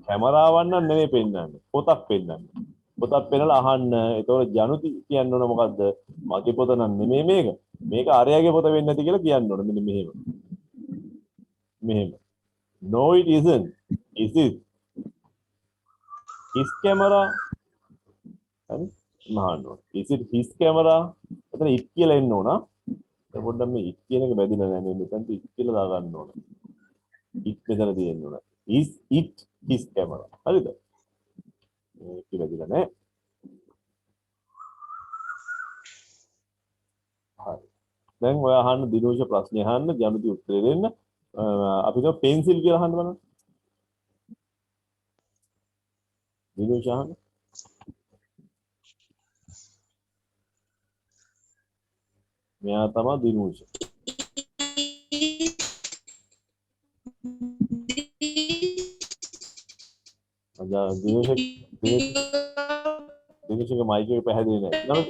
කැමරාවක් නම් නෙමෙයි පෙන්වන්නේ. පොතක් පෙන්වන්නේ. පොතක් පෙන්නලා අහන්න. ඒතකොට ජනුති කියන්න ඕන මොකද්ද? මගේ පොත නම් නෙමෙයි මේක. මේක ආර්යගේ පොත වෙන්නේ නැති කියලා කියන්න ඕන. මෙන්න මෙහෙම. මෙහෙම. No it isn't. Is it his camera? හරි. මහන්න ඕන. Is it his camera? එතන it කියලා එන්න ඕන. පොඩ්ඩක් මේ it කියන එක බැදිලා නැහැ. මේ මෙතනට it කියලා දාගන්න ඕන. it මෙතන තියෙන්න ඕන. Is it his camera? හරිද? මේක බැදිලා නැහැ. හරි. දැන් ඔයා අහන්න දිනෝෂ ප්‍රශ්නේ අහන්න ජනුති උත්තරේ දෙන්න. අපි તો පෙන්සිල් කියලා අහන්න බලන්න. දිනෝෂ අහන්න. මෙයා තමයි දිනෝෂ. අද දිනෝෂගේ මයික් එක පැහැදිලි නැහැ.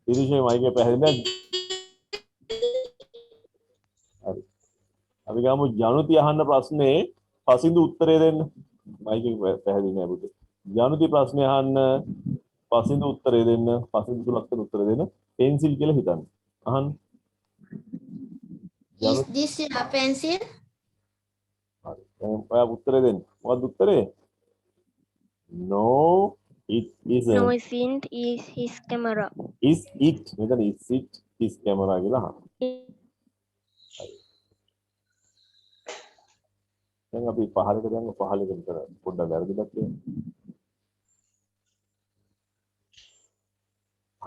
දිනෝෂගේ මයික් එක පැහැදිලි නැහැ. හරි. අපි ගමු ජනුති අහන්න ප්‍රශ්නේ පසින්දු උත්තරේ දෙන්න. මයික් එක පැහැදිලි නැහැ පුතේ. ජනුති ප්‍රශ්නේ අහන්න පසින්දු උත්තරේ දෙන්න. පසින්දු තුනක් උත්තරේ දෙන්න. පෙන්සිල් කියලා හිතන්න. අහන්න. Is this your pencil? ඔයා උත්තරේ දෙන්න. මොකක්ද උත්තරේ? No, it isn't. No, isn't is his camera. Is it? මෙතන is it his camera කියලා අහනවා. දැන් අපි පහලට දැන් පහලට විතර පොඩ්ඩක් වැරදිලා තියෙනවා.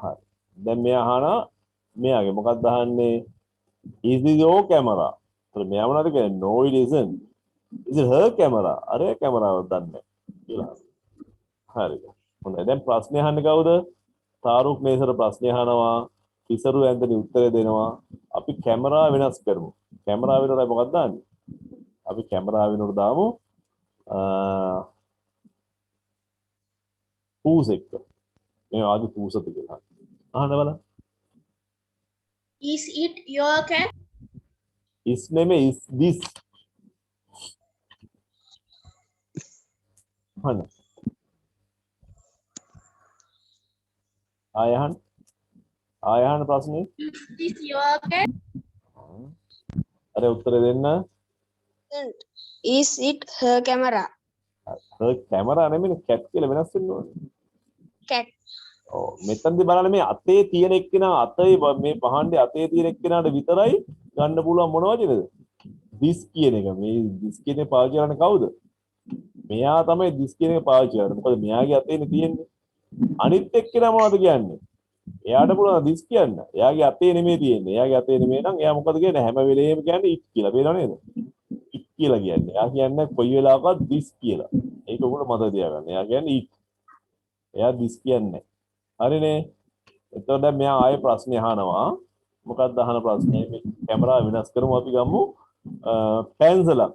හරි. දැන් මෙයා අහනවා මෙයාගේ මොකක්ද අහන්නේ? Is this your camera? ඒතර මෙයා මොනවද කියන්නේ? No, it isn't. Is it her camera? අර කැමරාව දන්නේ කියලා. හරිද? හොඳයි. දැන් ප්‍රශ්නේ අහන්නේ කවුද? තාරුක් මේසර ප්‍රශ්නේ අහනවා. තිසරු ඇන්දනි උත්තරේ දෙනවා. අපි කැමරාව වෙනස් කරමු. කැමරාව වෙනකොට මොකක්ද දාන්නේ? අපි කැමරාව වෙනකොට දාමු පූස් එක. මේ ආදි පූසත කියලා. අහන්න බලන්න. Is it your cat? is නෙමෙයි is this. අහන්න. ආයහන් ප්‍රශ්නේ. Is this your cat? අර උත්තරේ දෙන්න. Is it her camera? her camera නෙමෙයි cat කියලා වෙනස් වෙන්න ඕනේ. Cat. ඔව් මෙතනදී බලන්න මේ අතේ තියෙන එක්කෙනා අතේ මේ පහන්නේ අතේ තියෙන එක්කෙනාට විතරයි ගන්න පුළුවන් මොන වචනේද? this කියන එක. මේ this කියන එක පාවිච්චි කරන්නේ කවුද? මෙයා තමයි this කියන එක පාවිච්චි කරන්නේ. මොකද මෙයාගේ අතේනේ තියෙන්නේ. අනිත් එක්කෙනා මොනවද කියන්නේ? එයාට පුළුවන් this කියන්න. එයාගේ අතේ නෙමෙයි තියෙන්නේ. එයාගේ අතේ නෙමෙයි නම් එයා මොකද කියන්නේ? හැම වෙලේම කියන්නේ it කියලා. පේනව නේද? it කියලා කියන්නේ. එයා කියන්නේ කොයි වෙලාවකවත් this කියලා. ඒක උගල මතක තියාගන්න. එයා කියන්නේ it. එයා this කියන්නේ. හරිනේ. එතකොට දැන් මෙයා ආයේ ප්‍රශ්නේ අහනවා. මොකක්ද අහන ප්‍රශ්නේ? මේ කැමරාව වෙනස් කරමු අපි ගමු. පැන්සලක්.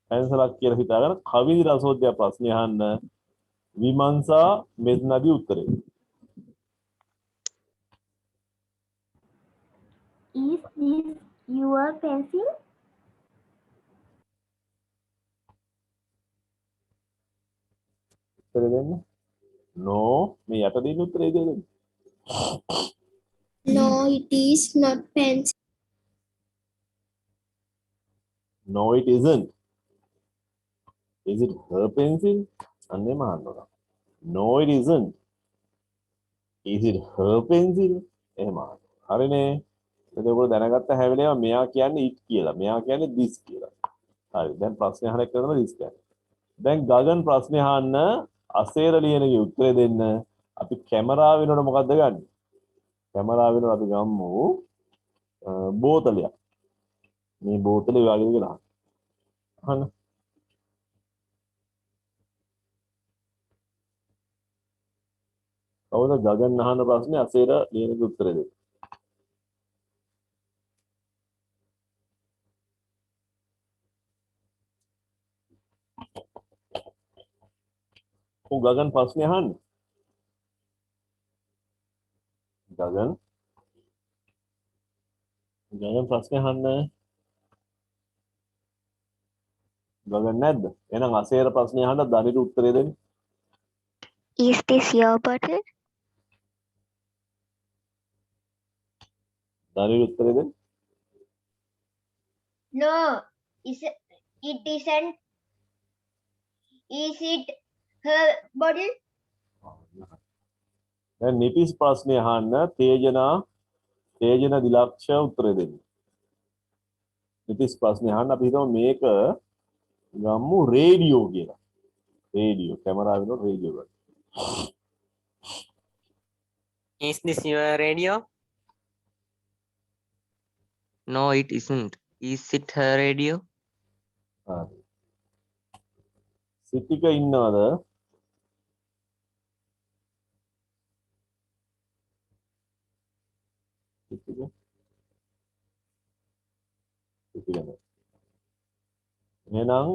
පැන්සලක් කියලා හිතාගෙන කවිදි රසෝද්‍ය ප්‍රශ්නේ අහන්න. විමංශා මෙත්නදී උත්තරේ. Is this your pencil? උත්තරේ දෙන්න. no මේ යට දෙන්න උත්තරේ දෙන්න. No, it is not pencil. no it isn't. is it her pencil? අන්නේ මහන්නොන. no it isn't. is it her pencil? එහෙම අහන්න. හරිනේ. එතකොට ඔයගොල්ලෝ දැනගත්ත හැම වෙලේම මෙයා කියන්නේ it කියලා. මෙයා කියන්නේ this කියලා. හරි. දැන් ප්‍රශ්නේ අහන එක තමයි this කියන්නේ. දැන් ගගන් ප්‍රශ්නේ අහන්න අසේර ලියනගේ උත්තරේ දෙන්න. අපි කැමරාව වෙනකොට මොකද්ද ගන්නෙ? කැමරාව වෙනකොට අපි ගම්මු බෝතලයක්. මේ බෝතලේ වගේ කියලා අහන්න. කවුද ගගන් අහන ප්‍රශ්නේ අසේර ලියනගේ උත්තරේ දෙන්න. ගගන් ප්‍රශ්නේ අහන්න. ගගන් ප්‍රශ්නේ අහන්න. ගගන් නැද්ද? එහෙනම් අසේර ප්‍රශ්නේ අහන්න දනිට උත්තරේ දෙන්න. Is this your bottle? දනිට උත්තරේ දෙන්න. No, it isn't. Is it her bottle? දැන් නිතිස් ප්‍රශ්නේ අහන්න තේජන දිලක්ෂ උත්තරේ දෙන්න. නිතිස් ප්‍රශ්නේ අහන්න අපි හිතමු මේක ගම්මු රේඩියෝ කියලා. රේඩියෝ කැමරාව වෙන රේඩියෝ එක. Is this your radio? No, it isn't. Is it her radio? හරි. සිතික ඉන්නවද? සිතික නෑ. එහෙනම්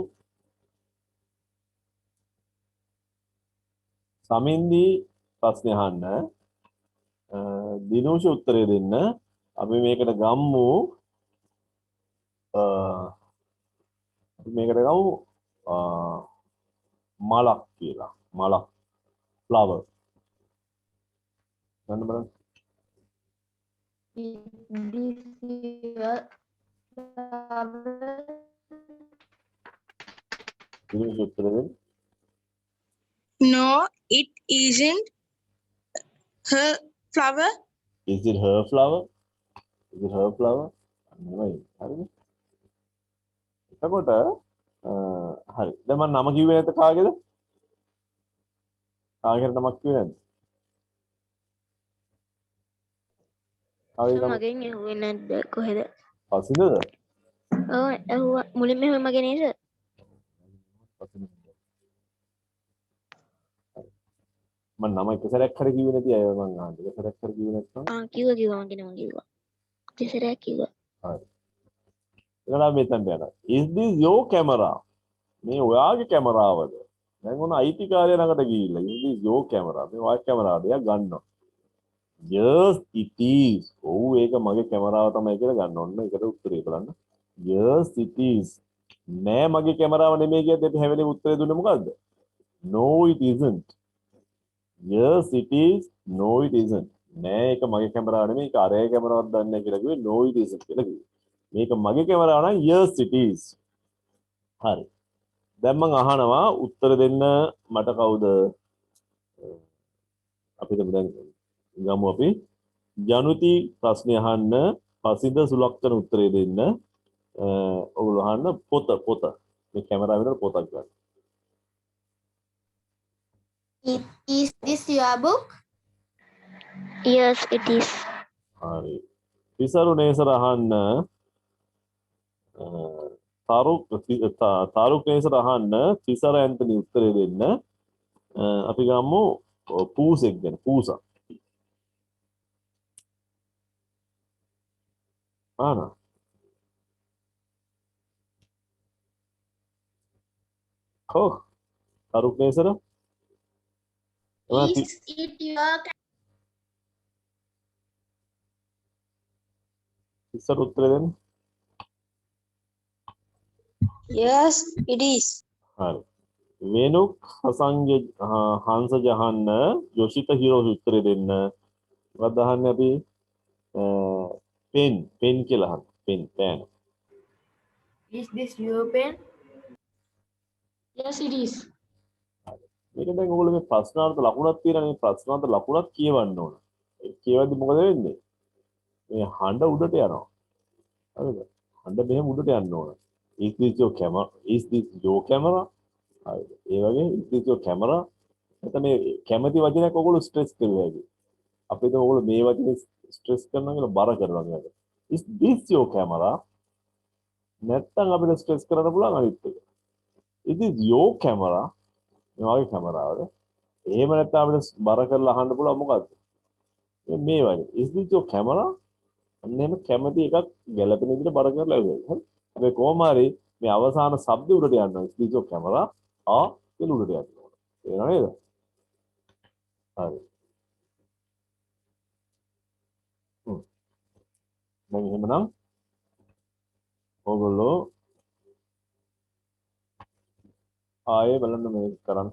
සමින්දි ප්‍රශ්නේ අහන්න. දිනෝෂ උත්තරේ දෙන්න. අපි මේකට ගම්මු මලක් කියලා. මලක් flower. ගන්න බලන්න. Is this your flower? Dinesh උත්තර දෙන්න. No, it isn't her flower. Is it her flower? Is it her flower? නෙමෙයි. හරිද? එතකොට හරි. දැන් මම නම කිව්වේ නැද්ද කාගේද? කාගේද නමක් කිව්වේ නැද්ද? කාගේද නම? මගෙන් ඇහුවේ නැද්ද කොහෙද? පසින්දද? ඔව් ඇහුවා. මුලින්ම ඇහුවේ මගේ නේද? පසින්ද. මම නම එක සැරයක් හරි කිව්වේ නැති අය මං අහන්නේ. එක සැරයක් හරි කිව්වේ නැත්නම් කිව්වා මගේ නම කිව්වා. දෙසරයක් කිව්වා. හරි. එනවා මෙතනට යනවා. Is this your camera? මේ ඔයාගේ කැමරාවද? දැන් ඔන්න අයිතිකාරය ළඟට ගිහිල්ලා is this your camera? මේ ඔයාගේ කැමරාවද? එයා ගන්නවා. Yes it is. ඔව් ඒක මගේ කැමරාව තමයි කියලා ගන්න ඕන. ඒකට උත්තරේ බලන්න. Yes it is. නෑ මගේ කැමරාව නෙමෙයි කියද්දි අපි හැවෙලේ උත්තරේ දුන්නේ මොකද්ද? No it isn't. Yes it is. No it isn't. නෑ ඒක මගේ කැමරාව නෙමෙයි. ඒක අරේ කැමරාවක් දන්නේ නැහැ කියලා කිව්වේ no it isn't කියලා කිව්වේ. මේක මගේ කැමරාව නම් yes it is. හරි. දැන් මම අහනවා උත්තර දෙන්න මට කවුද? අපි දැන් ගමු අපි ජනුති ප්‍රශ්නේ අහන්න පසින්ද සුලක්ෂණ උත්තරේ දෙන්න. ඔයගොල්ලෝ අහන්න පොත මේ කැමරාව විතර පොතක් ගන්න. Is this your book? Yes it is. හරි. තිසරුණේසර අහන්න තාරුක්නේසර අහන්න තිසර ඇන්තනි උත්තරේ දෙන්න. අපි ගමු පූසෙක් ගැන. පූසා. ආනා. කොහො තාරුක්නේසර Is it your තිසර උත්තරේ දෙන්න. Yes, it is. හරි. වෙනුක් හසංජ හංස ජහන්න යොෂිත හිරෝ උත්තරේ දෙන්න. මොකක්ද අහන්නේ අපි? පෙන් කියලා අහන්න. පෙන්. Is this your pen? Yes, it is. මේක දැන් ඔයගොල්ලෝ මේ ප්‍රශ්නාර්ථ ලකුණක් තියෙනවා. මේ ප්‍රශ්නාර්ථ ලකුණක් කියවන්න ඕන. ඒ කියවද්දි මොකද වෙන්නේ? මේ හඬ උඩට යනවා. හරිද? හඬ මෙහෙම උඩට යන්න ඕන. Is this your camera? Is this your camera? හරිද? ඒ වගේ is this your camera? එතන මේ කැමැති වචනයක් ඔයගොල්ලෝ ස්ට්‍රෙස් කරුවා හැකි. අපි හිතමු ඔයගොල්ලෝ මේ වචනේ ස්ට්‍රෙස් කරනවා කියලා බර කරනවා නේද? Is this your camera? නැත්තම් අපිට ස්ට්‍රෙස් කරන්න පුළුවන් අනිත් එක. Is this your camera? මේ වගේ කැමරාවද? එහෙම නැත්නම් අපිට බර කරලා අහන්න පුළුවන් මොකද්ද? මේ වගේ. Is this your camera? අන්න එහෙම කැමැති එකක් ගැළපෙන විදිහට බර කරලා ඇහුවා. හරි? අපි කොහොම හරි මේ අවසාන શબ્ද උඩට යනවා. Is this your camera? කියලා උඩට යනවා. තේරෙනව නේද? හරි. දැන් එහෙමනම් ඔයගොල්ලෝ ආයේ බලන්න මේක කරන්න.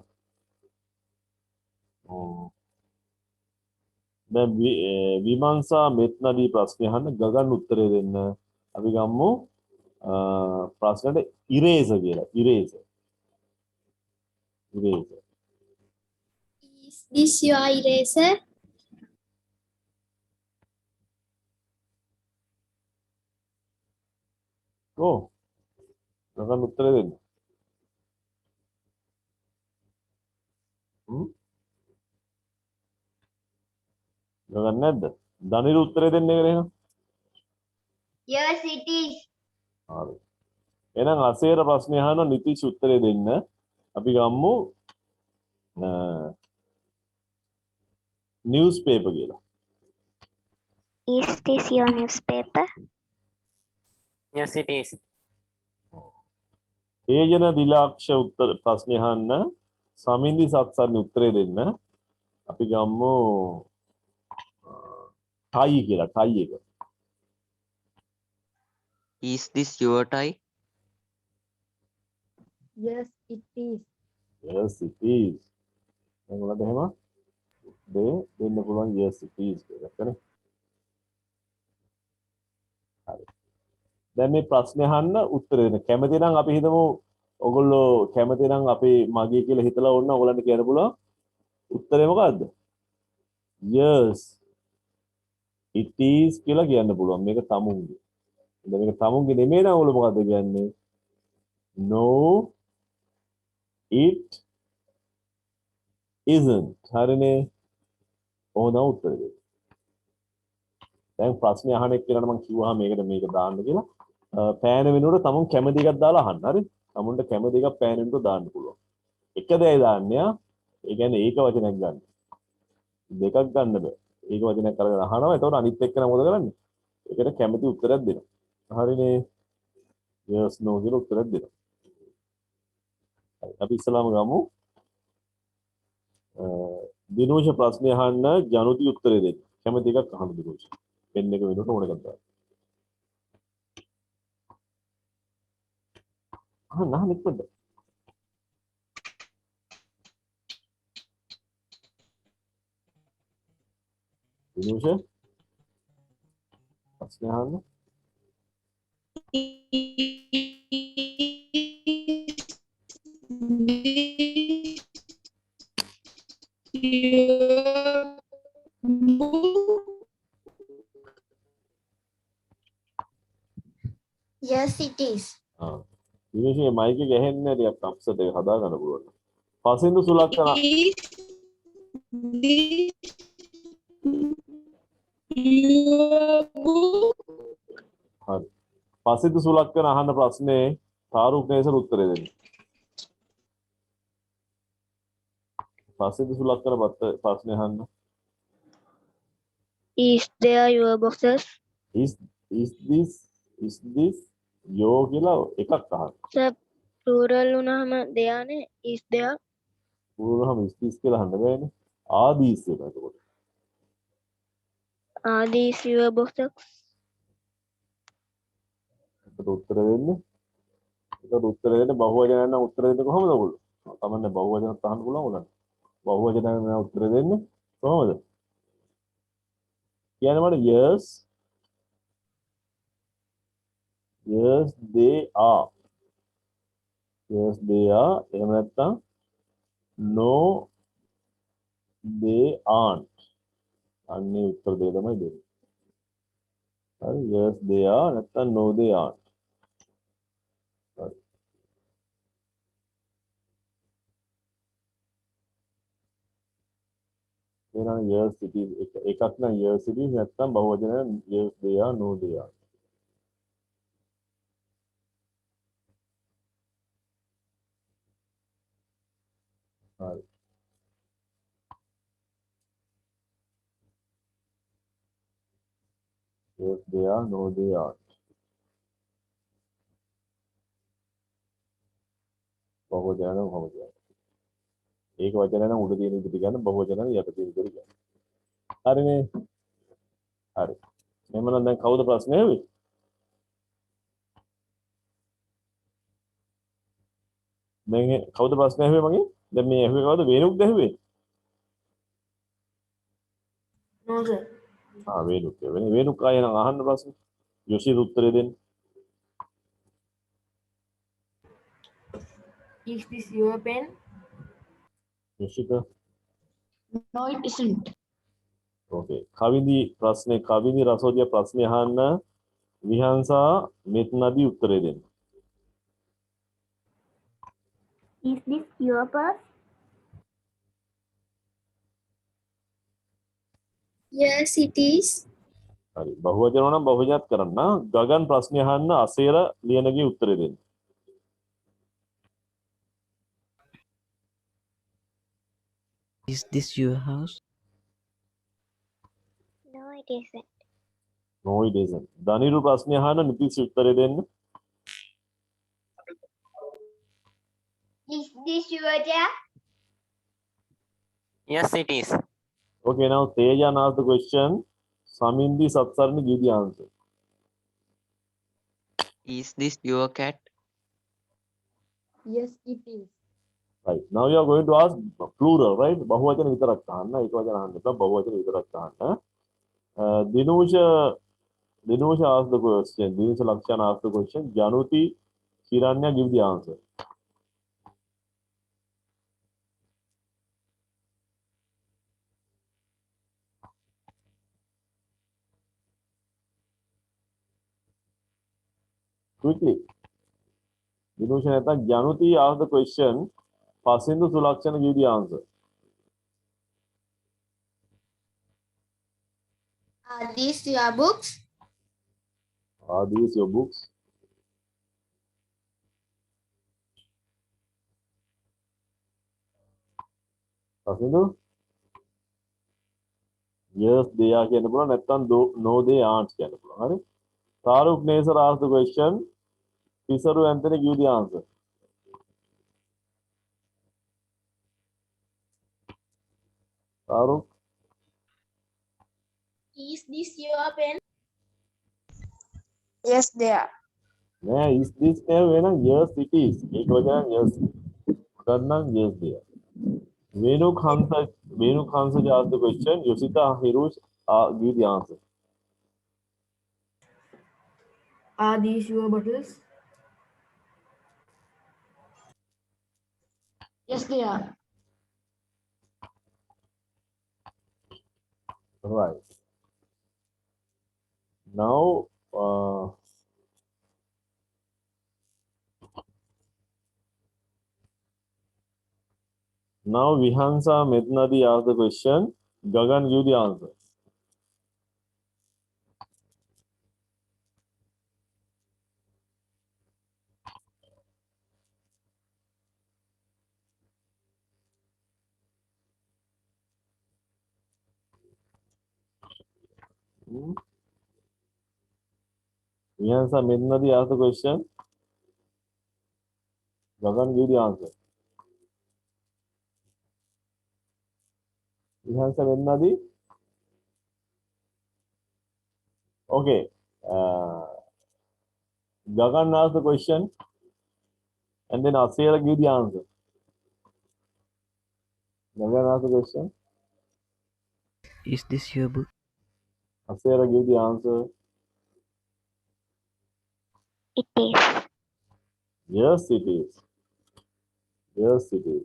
දැන් විමංශා මෙත්නදී ප්‍රශ්නේ අහන්න ගගන් උත්තරේ දෙන්න. අපි ගමු ප්‍රශ්නෙට ඉරේස කියලා. ඉරේස. Is this your eraser? ගගන් උත්තරේ දෙන්න. ගගන් නැද්ද? දනිර උත්තරේ දෙන්න කියලා එහෙනම්. Yes, it is. හරි. එහෙනම් අසේර ප්‍රශ්නේ අහන නිතිශ් උත්තරේ දෙන්න. අපි ගමු newspaper කියලා. Is this your newspaper? Yes, it is. ඒජන දිලාක්ෂ උත්තර ප්‍රශ්නේ අහන්න සමින්දි සත්සන් උත්තරේ දෙන්න. අපි ගමු tie කියලා. tie එක. Is this your tie? Yes, it is. Yes it is. දැන් ඔයාලට එහෙම දෙන්න පුළුවන් yes it is කියලා. හරි. දැන් මේ ප්‍රශ්නේ අහන්න උත්තර දෙන්න. කැමති නම් අපි හිතමු ඔයගොල්ලෝ කැමති නම් අපි මගේ කියලා හිතලා ඕන ඔයගොල්ලන්ට කියන්න පුළුවන්. උත්තරේ මොකද්ද? Yes. It is කියලා කියන්න පුළුවන්. මේක තමුන්ගේ. දැන් මේක තමුන්ගේ නෙමෙයි නම් ඔයගොල්ලෝ මොකද්ද කියන්නේ? No it isn't. හරිනේ. ඕන උත්තර දෙන්න. දැන් ප්‍රශ්නේ අහන එක්කෙනාට මම කිව්වා මේක දාන්න කියලා. පෑන වෙනුවට තමුන් කැමති එකක් දාලා අහන්න. හරි? තමුන්ට කැමති එකක් පෑන වෙනුවට දාන්න පුළුවන්. එක දෙයයි දාන්නේ. ඒ කියන්නේ ඒක වචනයක් ගන්න. දෙකක් ගන්න බෑ. ඒක වචනයක් කරගෙන අහනවා. එතකොට අනිත් එක්කෙනා මොකද කරන්නේ? ඒකට කැමති උත්තරයක් දෙනවා. හරිනේ. yes no කියලා උත්තරයක් දෙනවා. හරි. අපි ඉස්සලාම ගමු. දිනෝෂ ප්‍රශ්නේ අහන්න ජනුති උත්තරේ දෙන්න. කැමති එකක් අහන්න දිනෝෂ. පෙන් එක වෙනුවට ඕන එකක් දාන්න. අහන්න ඉක්මනට. දිනෝෂ ප්‍රශ්නේ අහන්න. Yes, it is. දිනෝෂේ මයික් එක ඇහෙන්නේ ටිකක් අප්සෙට් එක හදා ගන්න පුළුවන්. පසින්දු සුලක්ෂණ හරි. පසින්දු සුලක්ෂණ අහන්න ප්‍රශ්නේ තාරුක් නේසර් උත්තරේ දෙන්න. පසින්දු සුලක්ෂණ ප්‍රශ්නේ අහන්න. Is there your boxes? is this your කියලා එකක් අහන්න. Sir, plural වුණාම දෙයානේ is there. පුරුනහම is this කියලා අහන්න බෑනේ. are these එක එතකොට. Are these your boxes? ඒකට උත්තර දෙන්න. ඒකට උත්තර දෙන්න බහුවචන නම් උත්තර දෙන්න කොහොමද ඔයගොල්ලෝ? තමන්නේ බහුවචනත් අහන්න පුළුවන් උනන්නේ. බහුවචන නම් උත්තර දෙන්න කොහොමද? කියන්නේ මට yes they are. Yes they are. එහෙම නැත්නම් no they aren't. අන්නේ උත්තර දෙක තමයි දෙන්නේ. හරි yes they are නැත්නම් no they aren't. හරි. එහෙනම් yes it is එකක් නම් yes it is නැත්නම් බහුවචන yes they are no they are. හරි. yes they are no they aren't. බහුවචන කොහොමද කියන්නේ? ඒක වචන නම් උඩ තියෙන විදිහට ගන්න බහුවචන නම් යට තියෙන විදිහට ගන්න. හරිනේ. හරි. එහෙනම් දැන් කවුද ප්‍රශ්නේ ඇහුවේ? දැන් කවුද ප්‍රශ්නේ ඇහුවේ මගේ? දැන් මේ ඇහුවේ කවුද? වේනුක්ද ඇහුවේ? No, sir. වේනුක්. වේනුක් ආයෙ නම් අහන්න ප්‍රශ්නේ. යොෂිත් උත්තරේ දෙන්න. Is this your pen? යොෂිත. No, it isn't. ඕකේ. කවිනි රසෝදිය ප්‍රශ්නේ අහන්න විහංසා මෙත්නදී උත්තරේ දෙන්න. Is this your purse? Yes, it is. හරි. බහුවචන නම් බහුවචනත් කරන්න. ගගන් ප්‍රශ්නේ අහන්න අසේර ලියනගේ උත්තරේ දෙන්න. Is this your house? No, it isn't. No it isn't. දනිරු ප්‍රශ්නේ අහන්න නිතිශ උත්තරේ දෙන්න. Is this your chair? Yes, it is. Okay, now Teja asked the question. Samindi Satsarni give the answer. Is this your cat? Yes, it is. Right. Now you are going to ask plural, right? බහුවචන විතරක් අහන්න. ඒක වචන අහන්න එපා. බහුවචන විතරක් අහන්න. දිනෝෂ Dinusha asked the question. Dinusha Lakshan asked the question. Januti, Kiranya give the answer. Quickly. Dinusha Neta, Januti asked the question. Pasindu Sulakshana give the answer. Are these your books? Are these your books? Pasindu? Yes, they are. No, they aren't. Taruk Nesar asked the question. Pisaru Anthony give the answer. Taruk? Is this your pen? Yes, they are. Yeah, is this there? Yes, it is. Yes. Karnan, yes, there. Venu Khansa asked the question. Yosita Hirush give the answer. Are these your bottles? Yes, they are. Right. Now, Vihansa Mednadi asked the question. Gagan give the answer. Vihansa Mednadi asked the question. Gagan give the answer. Vihansa Mednadi. Okay. Gagan asked the question. And then Asera give the answer. Gagan asked the question. Is this your book? Asera give the answer. It is. Yes, it is. Yes, it is.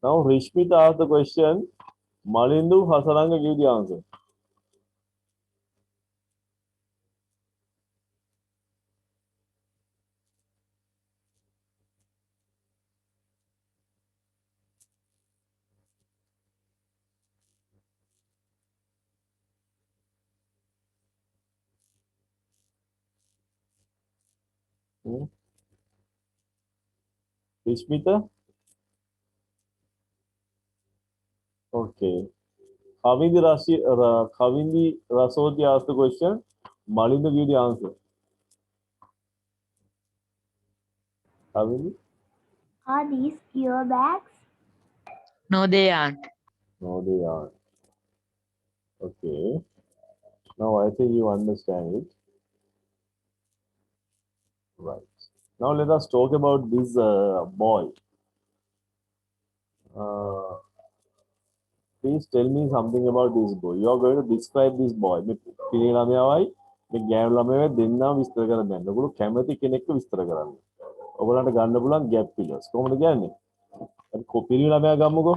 Now Rishmita asked the question. Malindu Hasaranga give the answer. Rishmita? Okay. Kavindi Rasoti asked the question. Malindu give the answer. Kavindi? Are these your bags? No, they aren't. No, they aren't. Okay. Now I think you understand it. Right. Now let us talk about this boy. Please tell me something about this boy. You are going to describe this boy. පිරිමි ළමයාවයි මේ ගෑනු ළමයාවයි දෙන්නම විස්තර කරන්න යන්න. ඔයගොල්ලෝ කැමති කෙනෙක්ව විස්තර කරන්න. ඔයගොල්ලන්ට ගන්න පුළුවන් gap fillers. කොහොමද කියන්නේ? අපි පිරිමි ළමයා ගමුකෝ.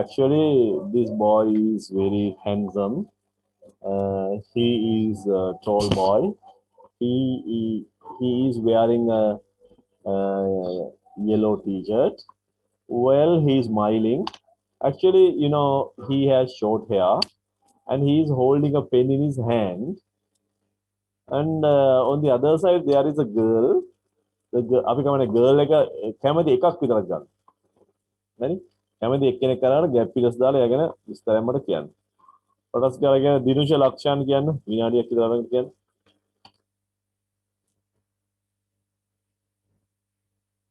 Actually, this boy is very handsome. He is a tall boy. He is wearing a yellow t-shirt. Well, he is smiling. Actually, he has short hair and he is holding a pen in his hand. And on the other side, there is a girl. අපි කමනේ girl එක කැමති එකක් විතරක් ගන්න. හරි? කැමති එක්කෙනෙක් කරාට gap fillers දාලා එයාගෙන විස්තරයක් මට කියන්න. කොටස් කරගෙන දිනුෂ ලක්ෂාන් කියන්න විනාඩියක් විතර අරගෙන කියන්න.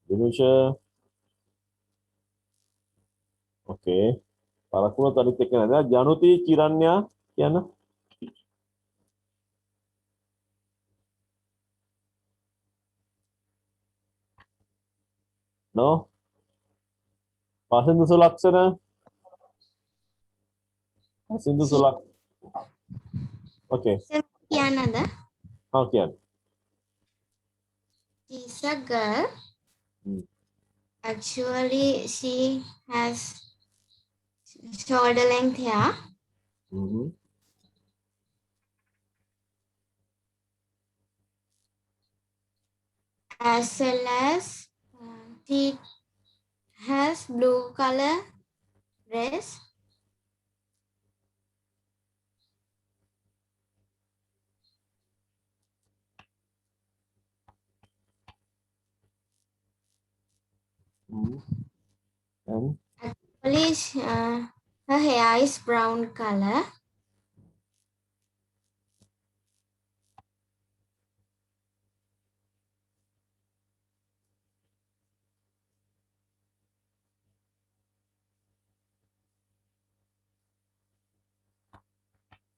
දිනුෂ Okay. පරකුණ තරිත් එක්ක නේද? ජනුති කිරණ්‍යා කියන්න. No? Pasindu Sulaksana? Pasindu Sulak. Okay. කියන්නද? හා කියන්න. She's a girl. Hmm. Actually, she has shoulder length hair. Mhm. As well as she has blue color dress. Mhm. And Actually, her hair is brown color.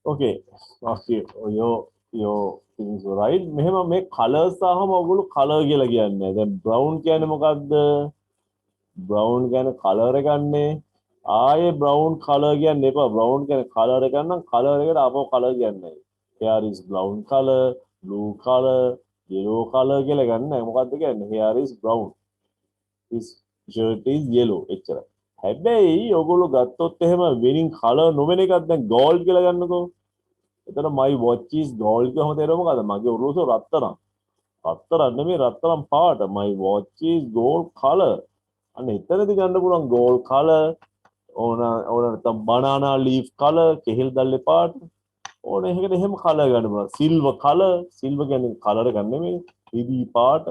okay. Okay. Your things were right. මෙහෙම මේ colours සහම ඔයගොල්ලෝ colour කියලා කියන්නේ. දැන් brown කියන්නේ මොකද්ද? brown කියන්නේ colour එකන්නේ. ආයේ brown colour කියන්න එපා. brown කියන්නේ colour එකක් නම් colour එකට ආපහු colour කියන්නේ. hair is brown color, blue color, yellow color කියලා ගන්න නැහැ. මොකද්ද කියන්නේ? hair is brown. His shirt is yellow. එච්චරයි. හැබැයි ඔයගොල්ලෝ ගත්තොත් එහෙම winning color නොවන එකක් දැන් gold කියලා ගන්නකෝ. එතන my watch is gold කියලා හොම තේරුම මොකද්ද? මගේ ඔරුස රත්තරන්. රත්තරන් නෙමෙයි රත්තරන් පාට. my watch is gold color. අන්න එතනදී ගන්න පුළුවන් gold color ඕන නැත්නම් banana leaf color කෙහෙල් දැල්ලේ පාට ඕන එකකට එහෙම color ගන්න පුළුවන්. silver color කියන්නේ color එක නෙමෙයි. රිදී පාට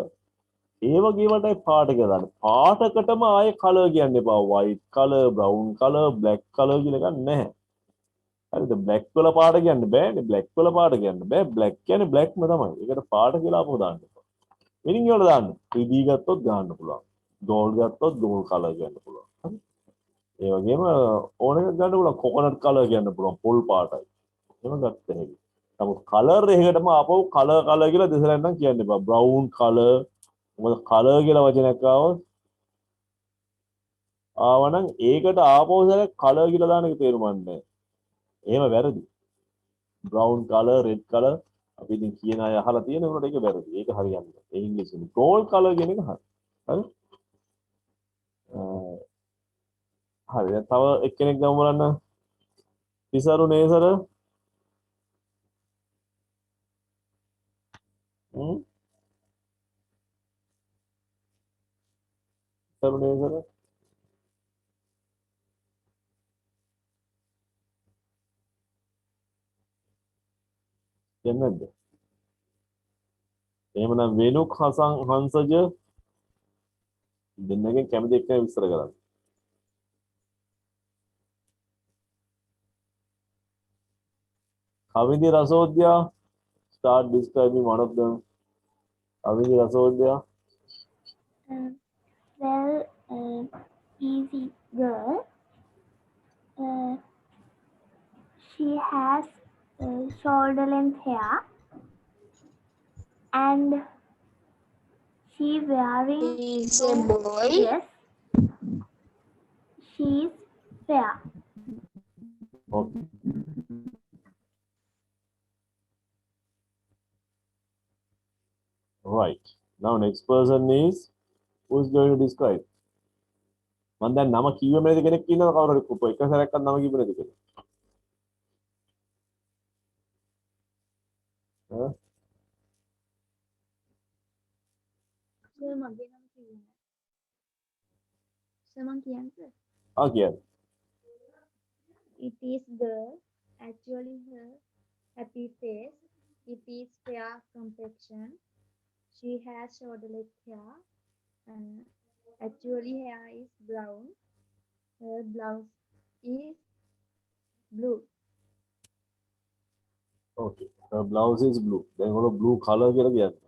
ඒ වගේ වටයි පාට කියලා දාන්න. පාටකටම ආයේ color කියන්න එපා. white color, brown color, black color කියලා එකක් නැහැ. හරිද? black වල පාට කියන්න බෑනේ. black වල පාට කියන්න බෑ. black කියන්නේ blackම තමයි. ඒකට පාට කියලා අපෝ දාන්න එපා. meaning වල දාන්න. රිදී ගත්තොත් ගන්න පුළුවන්. gold ගත්තොත් gold color කියන්න පුළුවන්. හරි? ඒ වගේම ඕන එකක් ගන්න පුළුවන්. coconut color කියන්න පුළුවන්. පොල් පාටයි. එහෙම ගත්ත හැකි. නමුත් color එකකටම ආපහු color කියලා දෙසරෙන් නම් කියන්න එපා. brown color මොකද කලර් කියලා වචනයක් ආවනම් ඒකට ආපහු සැරයක් කලර් කියලා දාන එක තේරුම් ගන්න. එහෙම වැරදි. බ්‍රවුන් කලර්, රෙඩ් කලර් අපි ඉතින් කියන අය අහලා තියෙන උනට ඒක වැරදි. ඒක හරියන්නේ නැහැ. ඒ ඉංග්‍රීසියෙන් ගෝල්ඩ් කලර් කියන එක හරි. හරි? හරි. දැන් තව එක්කෙනෙක් ගමු බලන්න. තිසරු නේසර. තිසරු නේසර. කියන්නේ නැද්ද? එහෙමනම් වෙනුක් හසන් හංසජ දෙන්නගෙන් කැමති එක්කෙනෙක් විස්තර කරන්න. Kavindi Rasodhya, start describing one of them. Kavindi Rasodhya. Easy girl. She has shoulder length hair and she wearing. He's a boy. Yes. She's fair. Okay. Right. Now next person is who is going to describe? මම දැන් නම කිව්වෙ නේද කෙනෙක් ඉන්නවද කවුරු හරි එක සැරයක්වත් නම කිව්වේ නේද කෙනෙක්? සර් මගේ නම කිව්වේ නෑ. සර් මං කියන්නේ. කියන්න. It is girl. Actually her happy face. It is fair complexion. She has shoulder length hair. Actually hair is brown. Her blouse is blue. Okay. Her blouse is blue. දැන් ඔයාලා blue color කියලා කියන්නේ.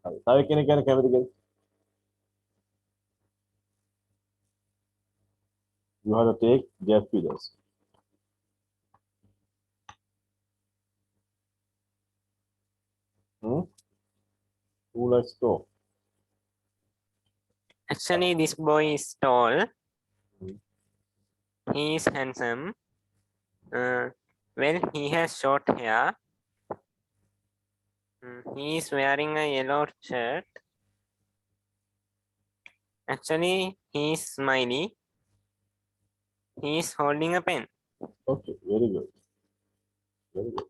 හරි. තව කෙනෙක් ගැන කැමති කෙනෙක්? You have to take Jeff Peters. Who likes to? Actually, this boy is tall. Hmm. He is handsome. Well, he has short hair. He is wearing a yellow shirt. Actually, he is smiley. He is holding a pen. Okay, very good. Very good.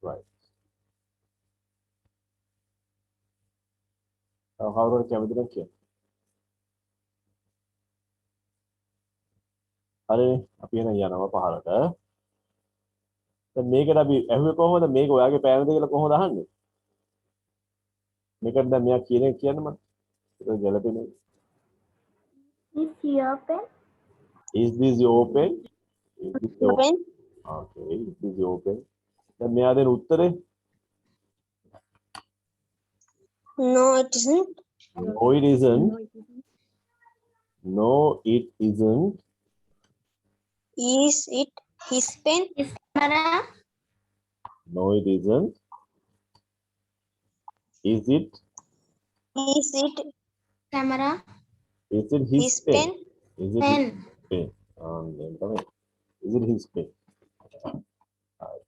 Right. කවුරුහරි කැමති නම් කියන්න. හරි අපි එන යනවා පහලට. දැන් මේකට අපි ඇහුවේ කොහොමද මේක ඔයාගේ පෑනද කියලා කොහොමද අහන්නේ? මේකට දැන් මෙයා කියන එක කියන්න මම. ඒක ගැලපෙන්නේ. Is your pen? Is this your pen? Is this your Pen? Okay, is this your pen? දැන් මෙයා දෙන උත්තරේ No, it isn't. no it isn't. No, it No it isn't. isn't. Is it his pen? Camera. No it isn't. Is it? Is it Camera. Is it his his pen? pen? Is it Pen. his pen? දැන් තමයි. Is it his pen? හරි.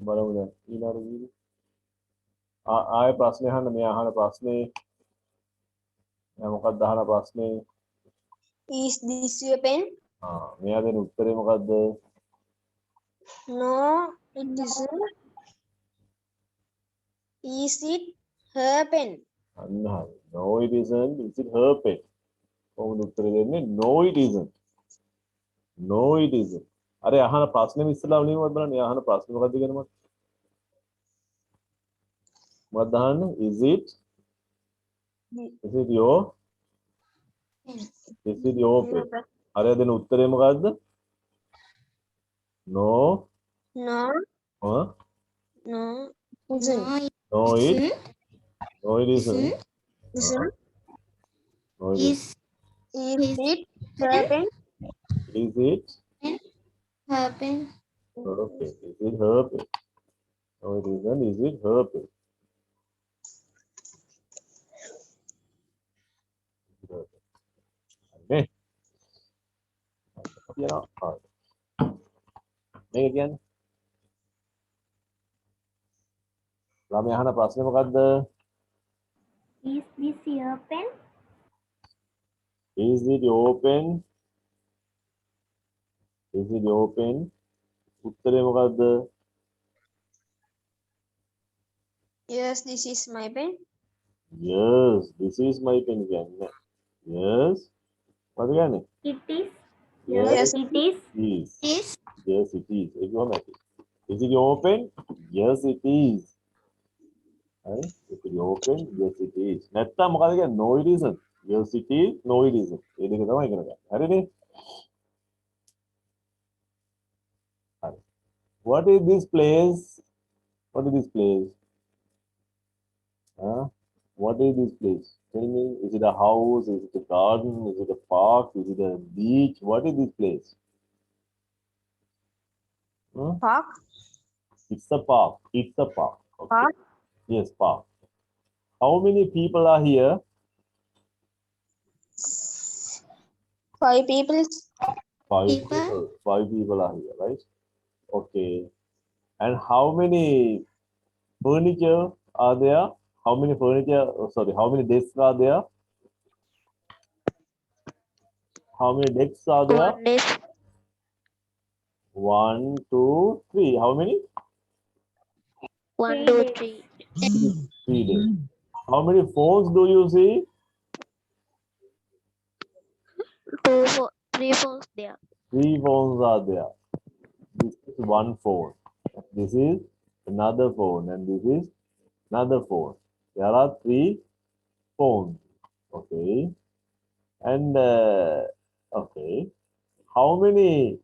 බලමු දැන් ඊළඟ video. ආයෙ ප්‍රශ්නේ අහන්න මෙයා අහන ප්‍රශ්නේ. මෙයා මොකක්ද අහන ප්‍රශ්නේ? Is this your pen? මෙයා දෙන උත්තරේ මොකද්ද? No, it isn't. Is it her pen? අන්න හරි. No it isn't. Is it her pen? කොහොමද උත්තරේ දෙන්නේ? No it isn't. No it isn't. අර අහන ප්‍රශ්නේ ඉස්සලා වලින්වත් බලන්න. එයා අහන ප්‍රශ්නේ මොකද්ද කියන මම. මොකක්ද අහන්නේ? Is it your Is it your pen? අර දෙන උත්තරේ මොකද්ද? No. No, Huh? no, isn't. No it. Isn't. No it isn't. Isn't. No it Is Is it her pen? Is it? her pen. Okay. Is it her pen? No it isn't. Is it her pen? Okay. Yeah. මේක කියන්නේ ළමයා අහන ප්‍රශ්නේ මොකද්ද? Is this your pen? Is it your pen? Is it your pen? උත්තරේ මොකද්ද? Yes, this is my pen. Yes, this is my pen කියන්නේ. Yes. මොකද කියන්නේ? It is. Yes, It is. Is. Is Yes, it is. ඒක කොහොමද? Is it your pen? Yes, it is. Right? Is it your pen? Yes, it is. නැත්තම් මොකද කියන්නේ? No, it isn't. Yes, it is. No, it isn't. ඒ දෙක තමයි ඉගෙන ගන්න. හරිනේ? හරි. What is this place? What is this place? Huh? What is this place? Tell me, is it a house? Is it a garden? Is it a park? Is it a beach? What is this place? Huh? Park. It's a park. It's a park. Okay. Park? Yes, park. How many people are here? 5 people. Five People. people. 5 people are here, right? Okay. And how many furniture are there? How many furniture? Sorry, how many desks are there? How many desks are there? 1 desk. 1, 2, 3. How many? 1, 2, 3. 3 desks. How many phones do you see? 2, 4, 3 phones there. 3 phones are there. This is one phone. This is another phone, and this is another phone. There are 3 phones. Okay. And okay. How many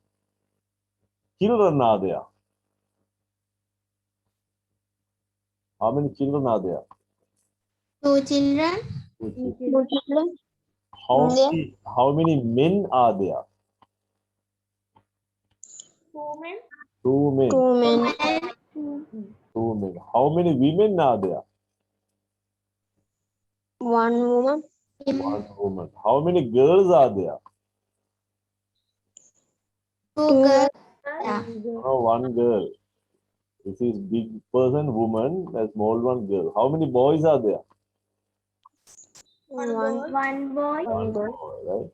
children are there? How many children are there? 2 children. 2 children. 2 children. How many men are there? 2 men. 2 men. 2 men. And 2 men. How many women are there? 1 woman. 1 woman. How many girls are there? 2 girls. Yeah. No, one girl. This is big person, woman, a small one, girl. How many boys are there? One. One boy. One boy, right?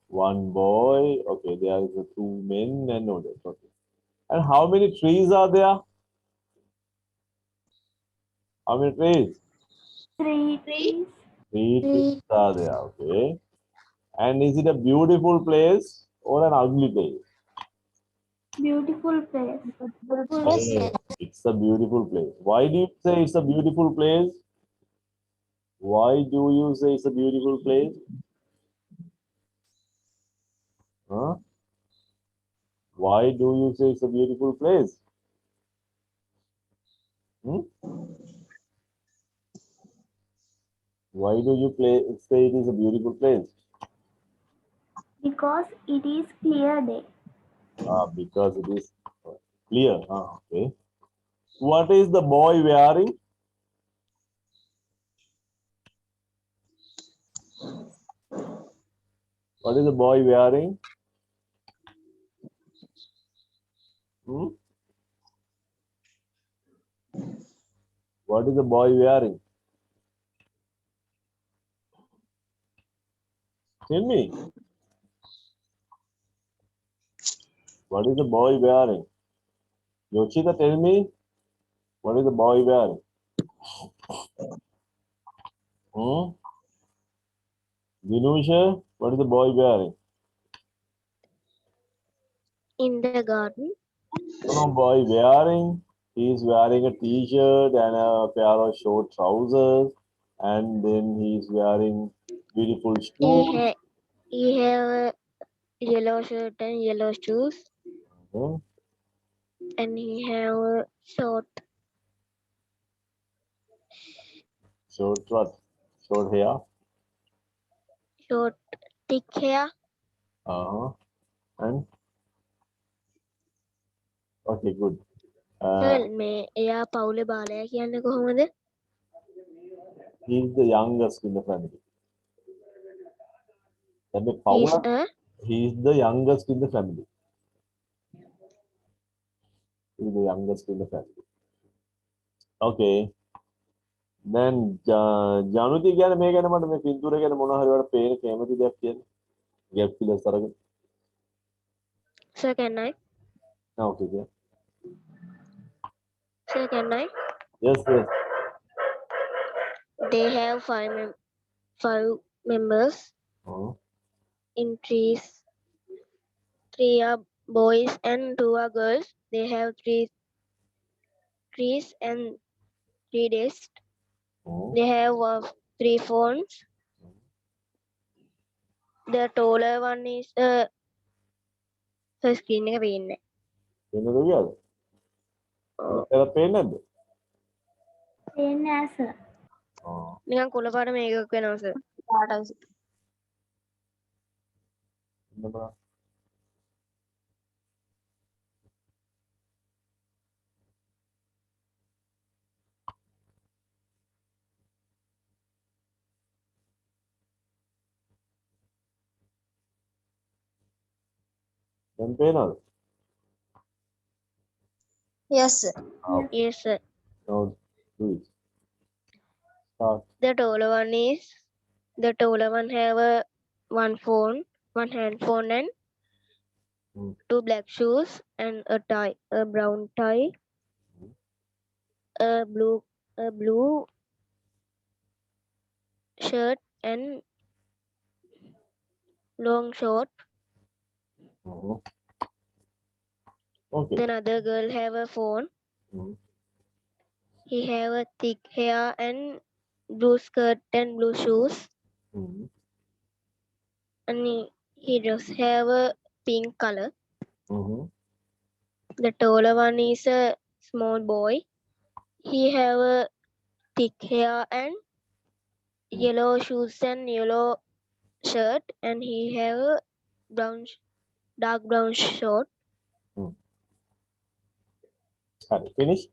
One boy. Okay, there is two men and no that. Okay. And how many trees are there? How many trees? Three trees. Three trees are there. Okay. And is it a beautiful place or an ugly place? Beautiful place. Yeah, it's a beautiful place. Why do you say it's a beautiful place? Why do you say it's a beautiful place? Huh? Why do you say it's a beautiful place? Hmm? Why do you say it is a beautiful place? Because it is clear day. Because it is clear. Okay. What is the boy wearing? What is the boy wearing? Hmm? What is the boy wearing? Tell me. What is the boy wearing? Yoshida, tell me. What is the boy wearing? Hmm? Dinusha, what is the boy wearing? In the garden. No, boy wearing. He is wearing a t-shirt and a pair of short trousers, and then he is wearing beautiful shoes. He have a yellow shirt and yellow shoes, Hmm? and he have a short Short what? Short hair. thick hair. Uh-huh. And okay, good. Sir, මේ එයා පවුලේ බාලයා කියන්නේ කොහොමද? He is the youngest in the family. And the He's Paula, a he is the youngest in the family. He is the youngest in the family. Okay. Then ජනුති කියන්නේ මේ ගැන මට මේ පින්තූර ගැන මොනවා හරි වල පේන කැමති දෙයක් කියන්න. ගැප් පිලස් අරගෙන. sir, can I? Okay, yeah. Sir, can I? Yes, yes. They have five members Uh-huh. in trees. Three are boys and two are girls. They have three trees and 3 desks. Uh-huh. They have 3 phones. The taller one is her screen එක පේන්නේ. වෙනද කියලාද? ඒක පේන්නේ නැද්ද? Then answer. ආ. නිකන් කොළ පාට මේකක් වෙනවා sir. පාටයි. ඉන්න බලන්න. දැන් පේනවද? Yes, sir. Yes sir. Now do it. Start. The taller one have one phone, one handphone and Hmm. 2 black shoes and a tie, a brown tie, a blue shirt and long short. Uh-huh. Okay. Then other girl have a phone. Hmm. He have a thick hair and blue skirt and blue shoes. Hmm. And he just have a pink color. Mm-hmm. The taller one is a small boy. He have a thick hair and yellow shoes and yellow shirt, and he have a dark brown short. හරි finish.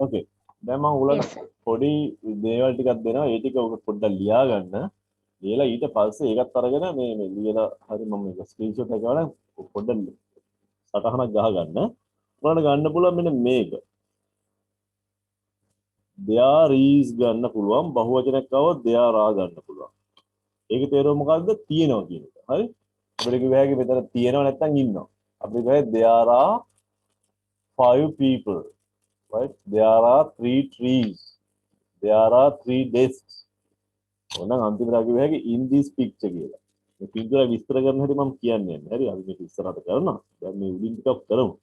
Okay. දැන් මම උලට Yes, sir. පොඩි දේවල් ටිකක් දෙනවා. ඒ ටික ඔබ පොඩ්ඩක් ලියා ගන්න. ලියලා ඊට පස්සේ ඒකත් අරගෙන මේ ලියලා හරි මම මේක ස්ක්‍රීන්ෂොට් එක ගන්න පොඩ්ඩක් සටහනක් ගහගන්න. ඔයාලට ගන්න පුළුවන් මෙන්න මේක. there is ගන්න පුළුවන්. බහුවචනයක් આવොත් there are ගන්න පුළුවන්. ඒකේ තේරුම මොකද්ද? තියෙනවා කියන එක. හරි? අපිට කිව්ව හැකි මෙතන තියෙනවා නැත්නම් ඉන්නවා. අපි කියයි there are 5 people. Right? There are 3 trees. There are 3 desks. ඕනනම් අන්තිමට කිව්ව හැකි in this picture කියලා. මේ පිටුර විස්තර කරන හැටි මම කියන්නේ නැහැ. හරි? අපි මේක ඉස්සරහට කරනවා. දැන් මේ උඩින් ටිකක් කරමු.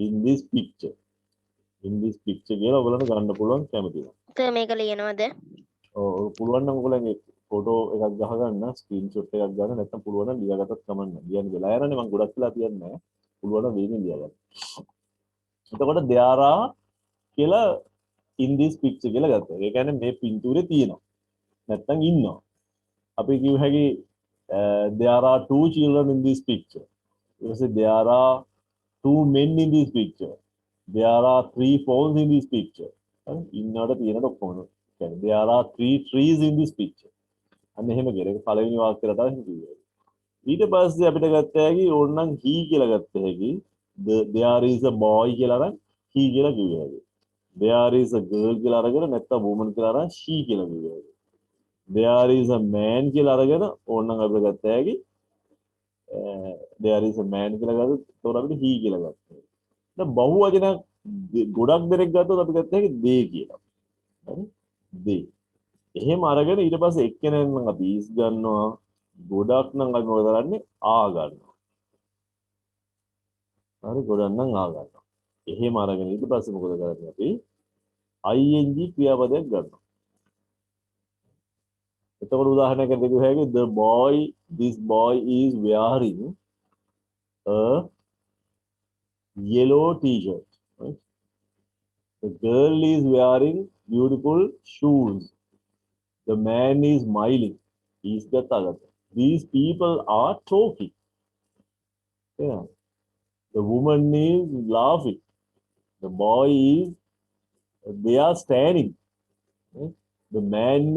In this picture. In this picture කියලා ඔයගලන්ට ගන්න පුළුවන් කැමති නම්. මේක ලියනවද? ඔව් පුළුවන් නම් ඔයගලගේ ෆොටෝ එකක් ගහගන්න ස්ක්‍රීන්ෂොට් එකක් ගන්න නැත්නම් පුළුවන් නම් ලියාගත්තත් කමක් නැහැ. ලියන්න වෙලා යනනේ මම ගොඩක් වෙලා තියන්නේ නැහැ. පුළුවන් නම් වෙන්නේ ලියාගන්න. එතකොට there are කියලා in this picture කියලා ගත්තා. ඒ කියන්නේ මේ පින්තූරේ තියෙනවා. නැත්නම් ඉන්නවා. අපි කියු හැකි there are 2 children in this picture. ඊට පස්සේ there are 2 men in this picture. There are 3 phones in this picture. හරි ඉන්නවට තියෙනට ඔක්කොම කියන්නේ there are 3 trees in this picture. අන්න එහෙම කියලා. ඒක පළවෙනි වාක්‍යයට තමයි කිව්වේ. ඊට පස්සේ අපිට ගත්ත හැකි ඕනනම් he කියලා ගත්ත හැකි. There is a boy කියලා අරන් he කියලා කිව්වේ හැකි. There is a girl කියලා අරගෙන නැත්නම් woman කියලා අරන් she කියලා කිව්වේ හැකි. There is a man කියලා අරගෙන ඕනනම් අපිට ගත්ත හැකි. There is a man කියලා ගත්තොත් ඒතකොට අපිට he කියලා ගත්තා. දැන් බහුවචන ගොඩක් දෙනෙක් ගත්තොත් අපි ගත්ත හැකි they කියලා. හරි? they. එහෙම අරගෙන ඊට පස්සේ එක්කෙනෙක් නම් අපි is ගන්නවා. ගොඩක් නම් අපි මොකද කරන්නේ? ආ ගන්නවා. හරි ගොඩක් නම් ආ ගන්නවා. එහෙම අරගෙන ඊට පස්සේ මොකද කරන්නේ අපි? ing ක්‍රියාපදයක් ගන්නවා. එතකොට උදාහරණයක් දෙකක් හැකි the boy this boy is wearing a yellow t-shirt. Right? The girl is wearing beautiful shoes. The man is smiling. He's the target. These people are talking. Yeah. The woman is laughing. The boy is, they are standing. Right? The man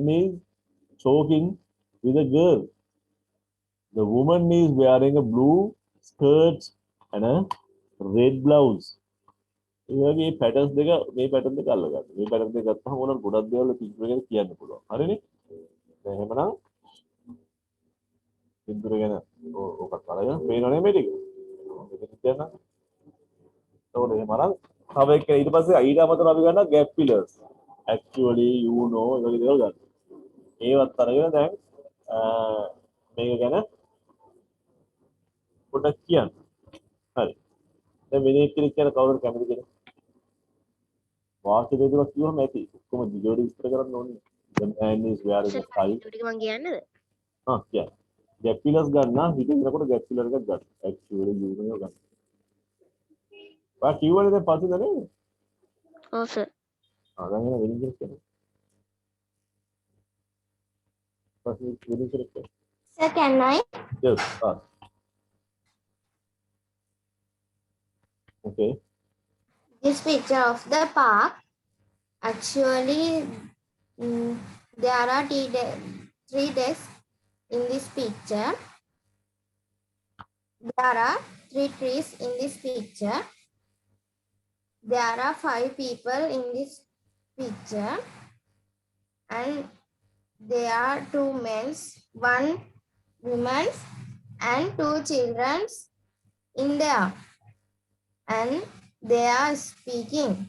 is talking with a girl. The woman is wearing a blue skirt and a red blouse. මේ patterns දෙක මේ pattern දෙක අල්ල ගන්න. මේ pattern දෙක ගත්තාම ඕන ගොඩක් දේවල් පිටුර ගැන කියන්න පුළුවන්. හරිනේ? දැන් එහෙමනම් පිටුර ගැන ඔකට අරගෙන පේනවනේ මේ ටික. මේක කියන්න. ඒතකොට එහෙමනම් තව එක ඊට පස්සේ ඊට අමතරව අපි ගන්නවා gap fillers. Actually you know ඒ වගේ දේවල් ගන්න. ඒවත් අරගෙන දැන් මේක ගැන පොඩ්ඩක් කියන්න. හරි. දැන් වෙන කෙනෙක් කියන කවුරුද කැමති කෙනෙක්? වාක්‍ය දෙකක් කියවම ඇති. ඔක්කොම දිගට විස්තර කරන්න ඕනේ. The man is wearing a tie. ටික මං කියන්නද? කියන්න. gap fillers ගන්න හිතේනකොට gap filler එකක් ගන්න. Actually you know ගන්න. වා කිව්වනේ දැන් පස්සේද නේද? ඔව් සර්. දැන් වෙන කෙනෙක් කියන්න. පස්සේ වෙන කෙනෙක් කියන්න. Sir, can I? Yes. Okay. This picture of the park, actually, there are 3 desks in this picture. There are 3 trees in this picture. There are 5 people in this picture. And there are 2 men, 1 woman, and 2 children in there. And they are speaking.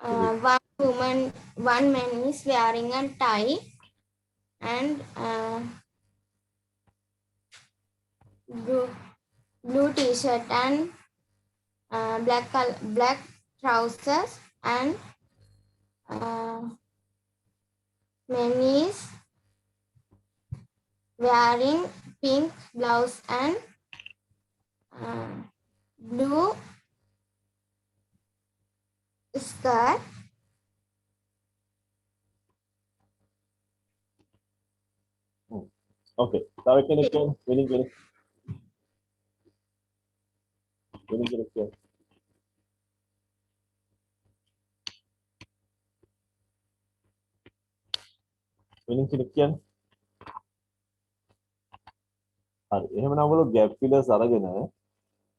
One man is wearing a tie and blue t-shirt and black trousers, and man is wearing pink blouse and blue skirt. Okay. තව කෙනෙක් කියන්න. වෙනින් කෙනෙක්. වෙනින් කෙනෙක් කියන්න. වෙනින් කෙනෙක් කියන්න. එහෙමනම් ඔයගොල්ලෝ gap fillers අරගෙන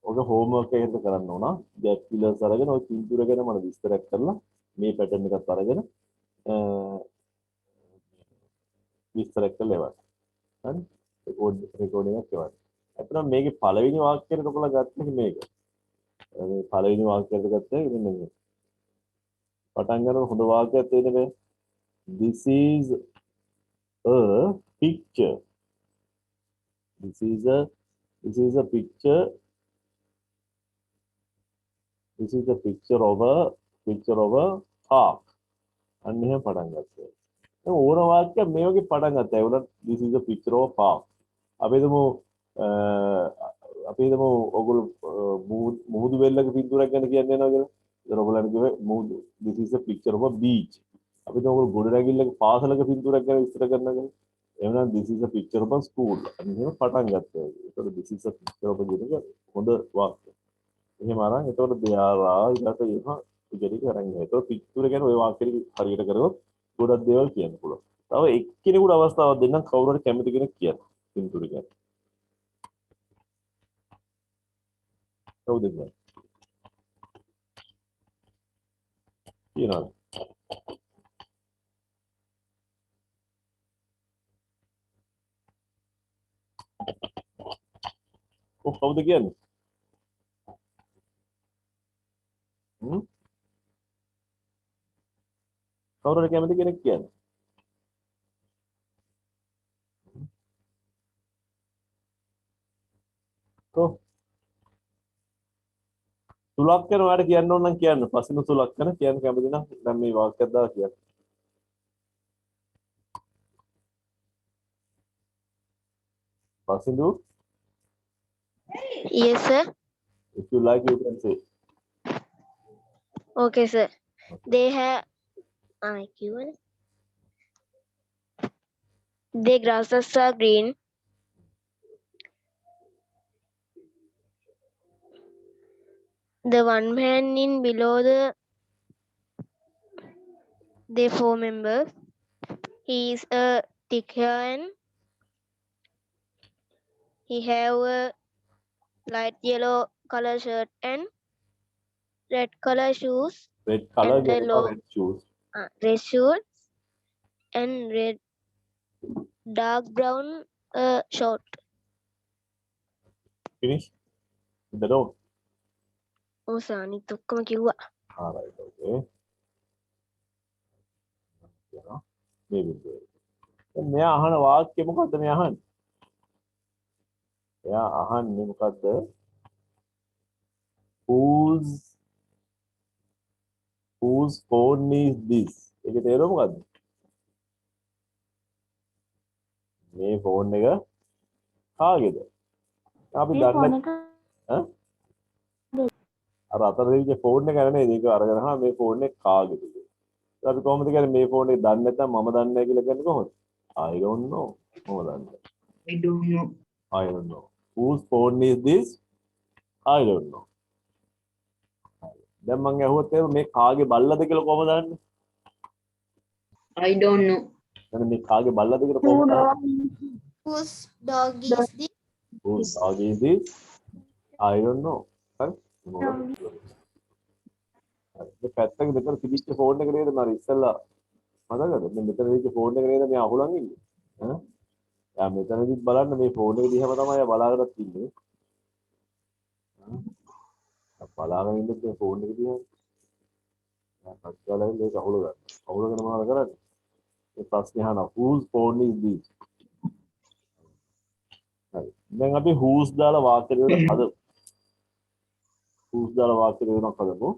ඔක homework එකකට කරන්න ඕන. gap fillers අරගෙන ඔය පින්තූර ගැන මම විස්තරයක් කරලා මේ pattern එකත් අරගෙන විස්තරයක් කරලා එවන්න. හරි? රෙකෝඩින් එකක් එවන්න. අතන මේකේ පළවෙනි වාක්‍යයට ඔයගොල්ලෝ ගත්තේ මේක. මේ පළවෙනි වාක්‍යයට ගත්තේ ඉතින් මේ පටන් ගන්න හොඳ වාක්‍යයක් තියෙන්නේ. This is a picture. This is a picture. This is a picture of a park. අන්න එහෙම පටන් ගත්තා. දැන් ඕන වාක්‍යයක් මේ වගේ පටන් ගත්තා. ඒ උනත් this is a picture of a park. අපි හිතමු ඔයගොල්ලෝ මුහුදු වෙල්ලක පින්තූරයක් ගැන කියන්නේ යනවා කියලා. ඒතර ඔයගොල්ලන් කිව්වේ මුහුදු this is a picture of a beach. අපි හිතමු ඔයගොල්ලෝ ගොඩනැගිල්ලක පාසලක පින්තූරයක් ගැන විස්තර කරනවා කියලා. එහෙනම් this is a picture of a school. අන්න එහෙම පටන් ගත්තා. ඒතර this is a picture of a කියන හොඳ වාක්‍යයක්. එහෙම අරන් එතකොට දෙයාරා ඊට එහෙම ඉතිරි කරන්නේ. ඒතකොට පිටුර ගැන ඔය වාක්‍යෙ හරියට කරගොත් ගොඩක් දේවල් කියන්න පුළුවන්. තව එක්කෙනෙකුට අවස්ථාවක් දෙන්නම් කවුරු හරි කැමති කෙනෙක් කියන්න. පිටුර ගැන. කවුද කියන්නේ? කියනවා. කවුද කියන්නේ? කවුරු හරි කැමති කෙනෙක් කියන්නේ. සුලක්ෂණ ඔයාලට කියන්න ඕන නම් කියන්න. පස්සිනු සුලක්ෂණ කියන්න කැමති නම් දැන් මේ වාක්‍යයක් දාලා කියන්න. පස්සිනු Yes, sir. if you like you can say. Okay, sir. They have. Their grasses are green. The one man in below the 4 members. He is a thick hair and he have a light yellow color shirt and red color shoes. Red color And the red shoes. Red shoes and red dark brown short. Finish? The note. Oh, sir, අනිත් ඔක්කොම කිව්වා. Alright, okay. Maybe. දැන් මෙයා අහන වාක්‍ය මොකද්ද මෙයා අහන්නේ? එයා අහන්නේ මොකද්ද? Whose phone is this? ඒකේ තේරුම මොකද්ද? මේ ෆෝන් එක කාගේද? අපි දන්නේ ඈ? අර අතරේ ෆෝන් එක නෙමෙයි ඒක අරගෙන ආ මේ ෆෝන් එක කාගේද කියලා. අපි කොහොමද කියන්නේ මේ ෆෝන් එක දන්නේ නැත්නම් මම දන්නේ නැහැ කියලා කියන්නේ කොහොමද? I don't know. මම දන්නේ. I don't know. I don't know. Whose phone is this? I don't know. දැන් මම අහුවත් මේ කාගේ බල්ලද කියලා කොහොමද දන්නේ? I don't know. දැන් මේ කාගේ බල්ලද කියලා කොහොමද දන්නේ? Whose dog is this? Whose dog is this? I don't know. හරි? මේ පැත්තක මෙතන තිබිච්ච ෆෝන් එක නේද මම ඉස්සෙල්ලා මතකද? මේ මෙතන තිබිච්ච ෆෝන් එක නේද මේ අහුලන් ඉන්නේ? ඈ? යා මෙතනදිත් බලන්න මේ ෆෝන් එක දිහාම තමයි බලාගෙනත් ඉන්නේ. බලාගෙන ඉන්නේ මේ ෆෝන් එක දිහා. පස්වලින් මේක අහුල ගන්න. අහුලගෙන මොනවද කරන්නේ? මේ ප්‍රශ්නේ අහනවා whose phone is this? හරි. දැන් අපි whose දාලා වාක්‍ය දෙකක් හදමු. whose දාලා වාක්‍ය දෙකක් හදමු.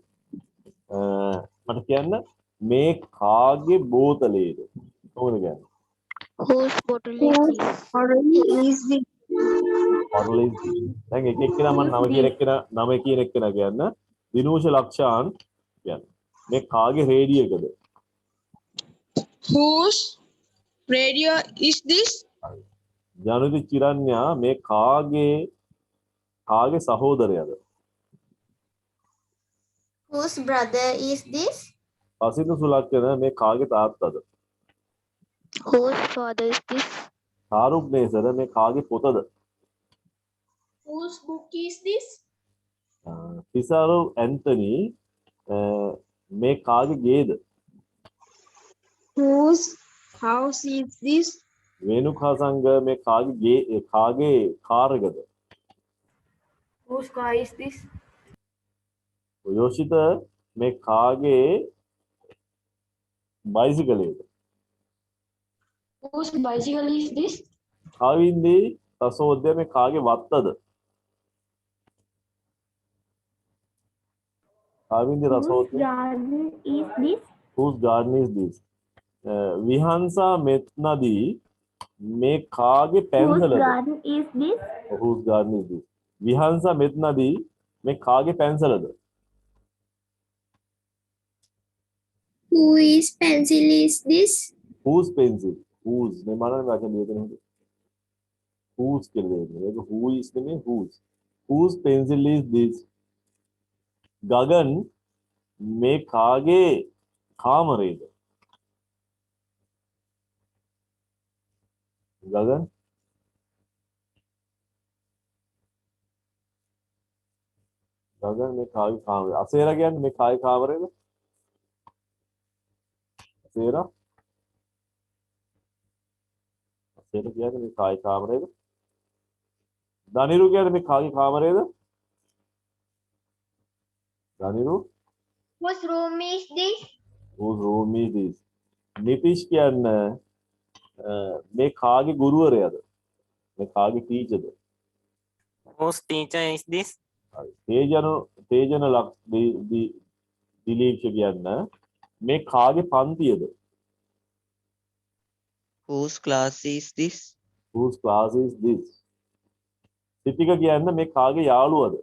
මට කියන්න මේ කාගේ බෝතලේද? කොහොමද කියන්නේ? Whose bottle is this? bottle is this. දැන් එක එක්කෙනා මම නම කියන එක්කෙනා කියන්න දිනූෂ ලක්ෂාන් කියන්න. මේ කාගේ රේඩියෝකද? Whose radio is this? ජනුති චිරන්‍යා මේ කාගේ සහෝදරයාද? Whose brother is this? පසින්දු සුලක්ෂණ මේ කාගේ තාත්තද? Whose father is this? සාරුප් නේසර මේ කාගේ පොතද? Whose book is this? Thisaru Anthony මේ කාගේ ගේද? Whose house is this? වේනුකා සංඝ මේ කාගේ කාර් එකද? Whose car is this? Yoshitha මේ කාගේ බයිසිකලයේද? Whose bicycle is this? කාවින්දී රසෝද්‍ය මේ කාගේ වත්තද? කාවින්දී Whose රසෝද්‍ය garden is this? whose garden is this? විහංසා මෙත්නදී මේ කාගේ Whose පැන්සලද? garden is this? whose garden is this? විහංසා මෙත්නදී මේ කාගේ පැන්සලද? Whose pencil is this? whose pencil? whose මේ මනන වචන දෙකෙන් whose කියලා දෙන්නේ. ඒක who is නෙමෙයි whose pencil is this? ගගන් මේ කාගේ කාමරේද? ගගන් මේ කාගේ කාමරේ? අසේරා කියන්නේ මේ කාගේ කාමරේද? අසේරා කියන්නේ මේ කාගේ කාමරේද? දනිරු කියන්නේ මේ කාගේ කාමරේද? දනිරු Whose room is this? whose room is this? නිතිෂ් කියන්නේ මේ කාගේ ගුරුවරයාද? මේ කාගේ ටීචර්ද? Whose teacher is this? තේජන දිලීප් කියන්නේ මේ කාගේ පන්තියද? Whose class is this? whose class is this? සිතික කියන්නේ මේ කාගේ යාළුවද?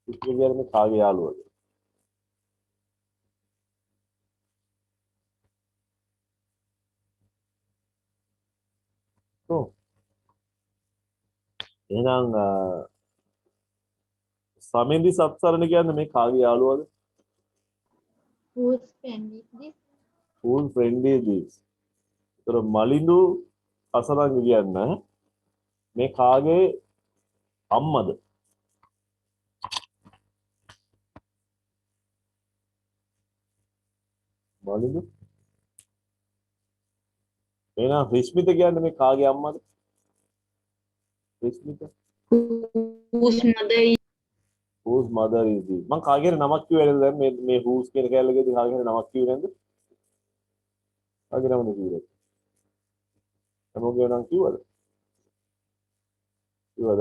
සිතික කියන්නේ මේ කාගේ යාළුවද? එහෙනම් සමින්දි සත්සරණ කියන්නේ මේ කාගේ යාළුවද? Whose friend is this? whose friend is this? ඒතර මලිඳු අසරංග කියන්නේ මේ කාගේ අම්මද? මලිඳු එහෙනම් රිස්මිත කියන්නේ මේ කාගේ අම්මද? රිස්මිත Whose mother is whose mother is this? මං කාගේ නමක් කිව්වේ නේද දැන් මේ whose කියන කැලේකදී කාගේ නමක් කිව්වේ නේද? කාගේ නමද කිව්වේ? තමෝගේ නම් කිව්වද? කිව්වද?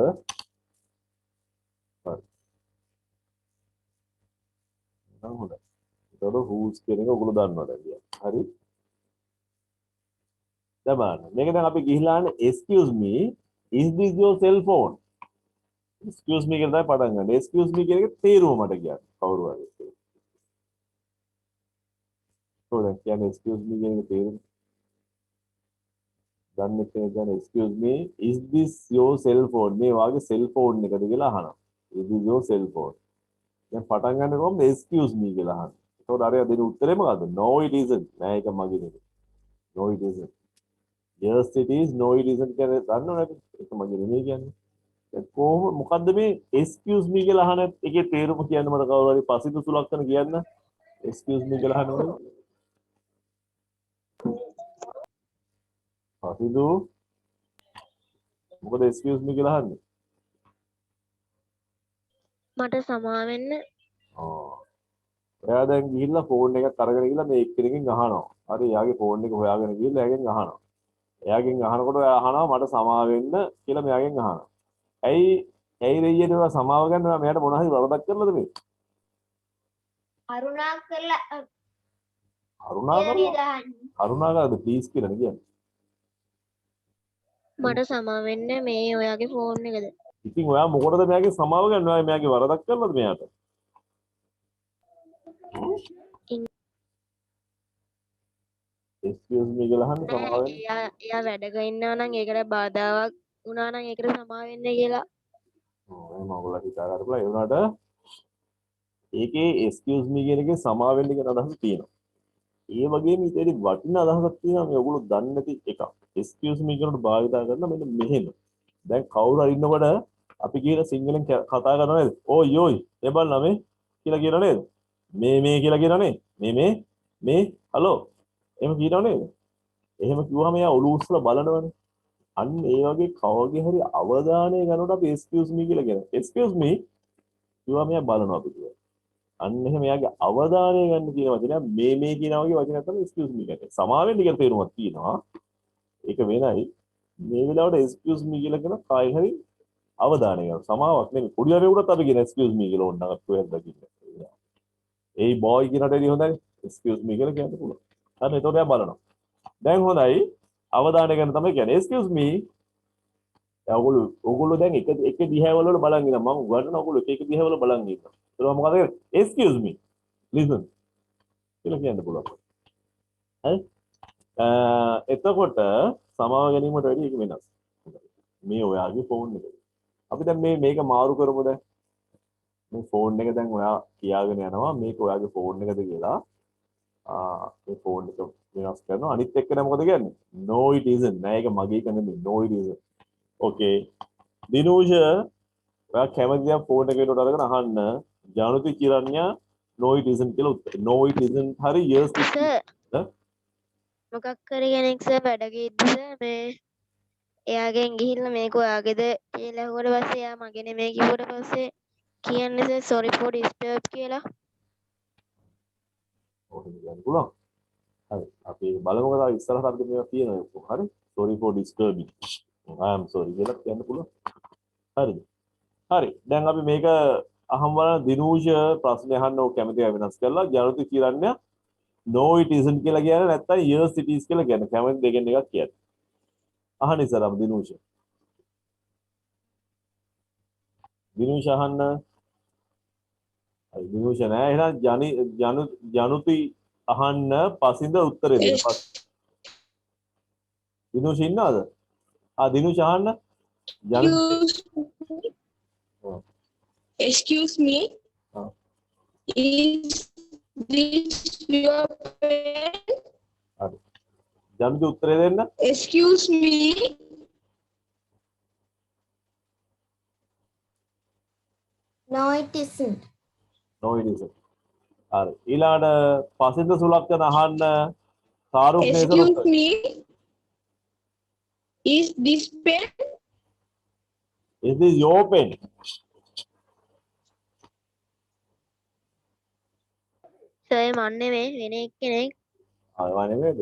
හරි. නම් හොඳයි. ඒතකොට whose කියන එක ඔයගොල්ලෝ දන්නවද කියලා. හරි. දැන් බලන්න. මේක දැන් අපි ගිහිලානේ excuse me is this your cell phone? excuse me කියලා තමයි පටන් ගන්න. excuse me කියන එක තේරුම මට කියන්න. කවුරු හරි. කොහොමද කියන්නේ excuse me කියන එක තේරුම? දන්නේ කෙනෙක් ගන්න excuse me is this your cell phone? මේ වාගේ cell phone එකද කියලා අහනවා. is this your cell phone? දැන් පටන් ගන්න කොහොමද excuse me කියලා අහන්නේ. ඒතකොට අර දෙන උත්තරේ මොකද්ද? no it isn't. නෑ ඒක මගේ නෙවෙයි. no it isn't. yes it is. no it isn't කියන්නේ දන්නවද? ඒක මගේ නෙවෙයි කියන්නේ. කොහොම මොකද්ද මේ excuse me කියලා අහන එකේ තේරුම කියන්න මට කවුරු හරි පසිදු සුලක්ෂණ කියන්න excuse me කියලා අහනවද පසිදු මොකද excuse me කියලා අහන්නේ මට සමා වෙන්න. ඔයා දැන් ගිහිල්ලා ෆෝන් එකක් අරගෙන ගිහිල්ලා මේ එක්කෙනකින් අහනවා හරි එයාගේ ෆෝන් එක හොයාගෙන ගිහිල්ලා එයාගෙන් අහනවා එයාගෙන් අහනකොට ඔයා අහනවා මට සමා වෙන්න කියලා මෙයාගෙන් අහනවා ඇයි දෙයියනේ ඔයා සමාව ගන්න ඔයා මෙයාට මොන හරි වරදක් කරලාද මේ? කරුණාකරලා ප්ලීස් කියලා නේ කියන්නේ. මට සමා වෙන්න මේ ඔයාගේ ෆෝන් එකද? ඉතින් ඔයා මොකටද මෙයාගේ සමාව ගන්න? ඔයා මෙයාගේ වරදක් කරලාද මෙයාට? excuse me කියලා අහන්න සමාව වෙන්න. එයා වැඩක ඉන්නවා නම් ඒකට බාධාවක් වුණා නම් ඒකට සමා වෙන්න කියලා. එහෙනම් ඔයගොල්ලෝ හිතා ගන්න පුළුවන්. ඒ වුණාට ඒකේ excuse me කියන එකේ සමා වෙන්න කියන අදහස තියෙනවා. ඒ වගේම ඉතින් වටිනා අදහසක් තියෙනවා මේ ඔයගොල්ලෝ දන්නේ නැති එකක්. excuse me කියනකොට භාවිතා කරන මෙන්න මෙහෙම. දැන් කවුරු හරි ඉන්නකොට අපි කියන සිංහලෙන් කතා කරනවා නේද? ඕයි ඕයි ඒ බලන්න මේ කියලා කියනවා නේද? මේ කියලා කියනවා නේද? මේ හලෝ එහෙම කියනවා නේද? එහෙම කිව්වම එයා ඔලුව උස්සලා බලනවනේ. අන්න ඒ වගේ කවගේ හරි අවධානය ගන්නකොට අපි excuse me කියලා කියනවා. excuse me කිව්වම එයා බලනවා අපි කියනවා. අන්න එහෙම එයාගේ අවධානය ගන්න කියන වචනය මේ කියන වගේ වචනයක් තමයි excuse me කියන්නේ. සමාවෙන්න කියලා තේරුමක් තියෙනවා. ඒක වෙනයි. මේ වෙලාවට excuse me කියලා කියන කායි හරි අවධානය ගන්න. සමාවක් නෙමෙයි. පොඩි දරුවෙකුටත් අපි කියන excuse me කියලා ඕනනම් අපි කොහෙන්ද දකින්නේ. ඒ boy කියනට එදී හොඳයි. excuse me කියලා කියන්න පුළුවන්. හරි එතකොට එයා බලනවා. දැන් හොඳයි. අවධානය ගන්න තමයි කියන්නේ. excuse me. ඔයගොල්ලෝ දැන් එක දිහාවල වල බලන් ඉන්නවා. මම උගන්වන ඔයගොල්ලෝ එක දිහාවල බලන් ඉන්නවා. ඒක මොකද කරන්නේ? excuse me. listen. කියලා කියන්න පුළුවන්. හරි? එතකොට සමාව ගැනීමට වැඩි එක වෙනස්. මේ ඔයාගේ ෆෝන් එක. අපි දැන් මේක මාරු කරමු දැන්. මේ ෆෝන් එක දැන් ඔයා කියාගෙන යනවා මේක ඔයාගේ ෆෝන් එකද කියලා. මේ ෆෝන් එක වෙනස් කරනවා. අනිත් එක්කනේ මොකද කියන්නේ? no it isn't. නෑ ඒක මගේ එක නෙමෙයි. no it isn't. okay. දිනූෂ ඔයා කැමතිද ෆෝන් එක එකට අරගෙන අහන්න. ජානුති චිරන්‍යා no it isn't කියලා උත්තර. no it isn't හරි yes it is. මොකක් කරේ කෙනෙක් සර් වැඩගිද්දි සර් මේ එයාගෙන් ගිහිල්ලා මේක ඔයාගේද කියලා ඇහුවට පස්සේ එයා මගේ නෙමෙයි කිව්වට පස්සේ කියන්නේ සර් sorry for disturb කියලා. ඔහොම කියන්න පුළුවන්. හරි. අපි බලමුකෝ තව ඉස්සරහට අපිට මේවා තියෙනවා. හරි. sorry for disturbing. I am sorry කියලා කියන්න පුළුවන්. හරිද? හරි. දැන් අපි මේක අහමු බලන්න දිනූෂ ප්‍රශ්න අහන්න ඕක කැමති අය වෙනස් කරලා ජනුති කිරන්නේ no it isn't කියලා කියන්නේ නැත්නම් yes it is කියලා කියන්නේ. කැමති දෙකෙන් එකක් කියන්නේ. අහන්න ඉස්සර අපි දිනූෂ. දිනූෂ අහන්න. හරි දිනූෂ නෑ එහෙනම් ජනුති අහන්න පසින්ද උත්තරේ දෙන්න. දිනූෂ ඉන්නවද? දිනූෂ අහන්න. Excuse me. Is this your pen? හරි. ජනුති උත්තරේ දෙන්න. Excuse me. No, it isn't. no it isn't. හරි. ඊළඟට පසින්ද සුලක්ෂණ අහන්න සාරුක් නේසල Excuse උත්තර. me. Is this pen? is this your pen? Sir මන් නෙමෙයි වෙන එක්කෙනෙක්. ආ නෙමෙයිද?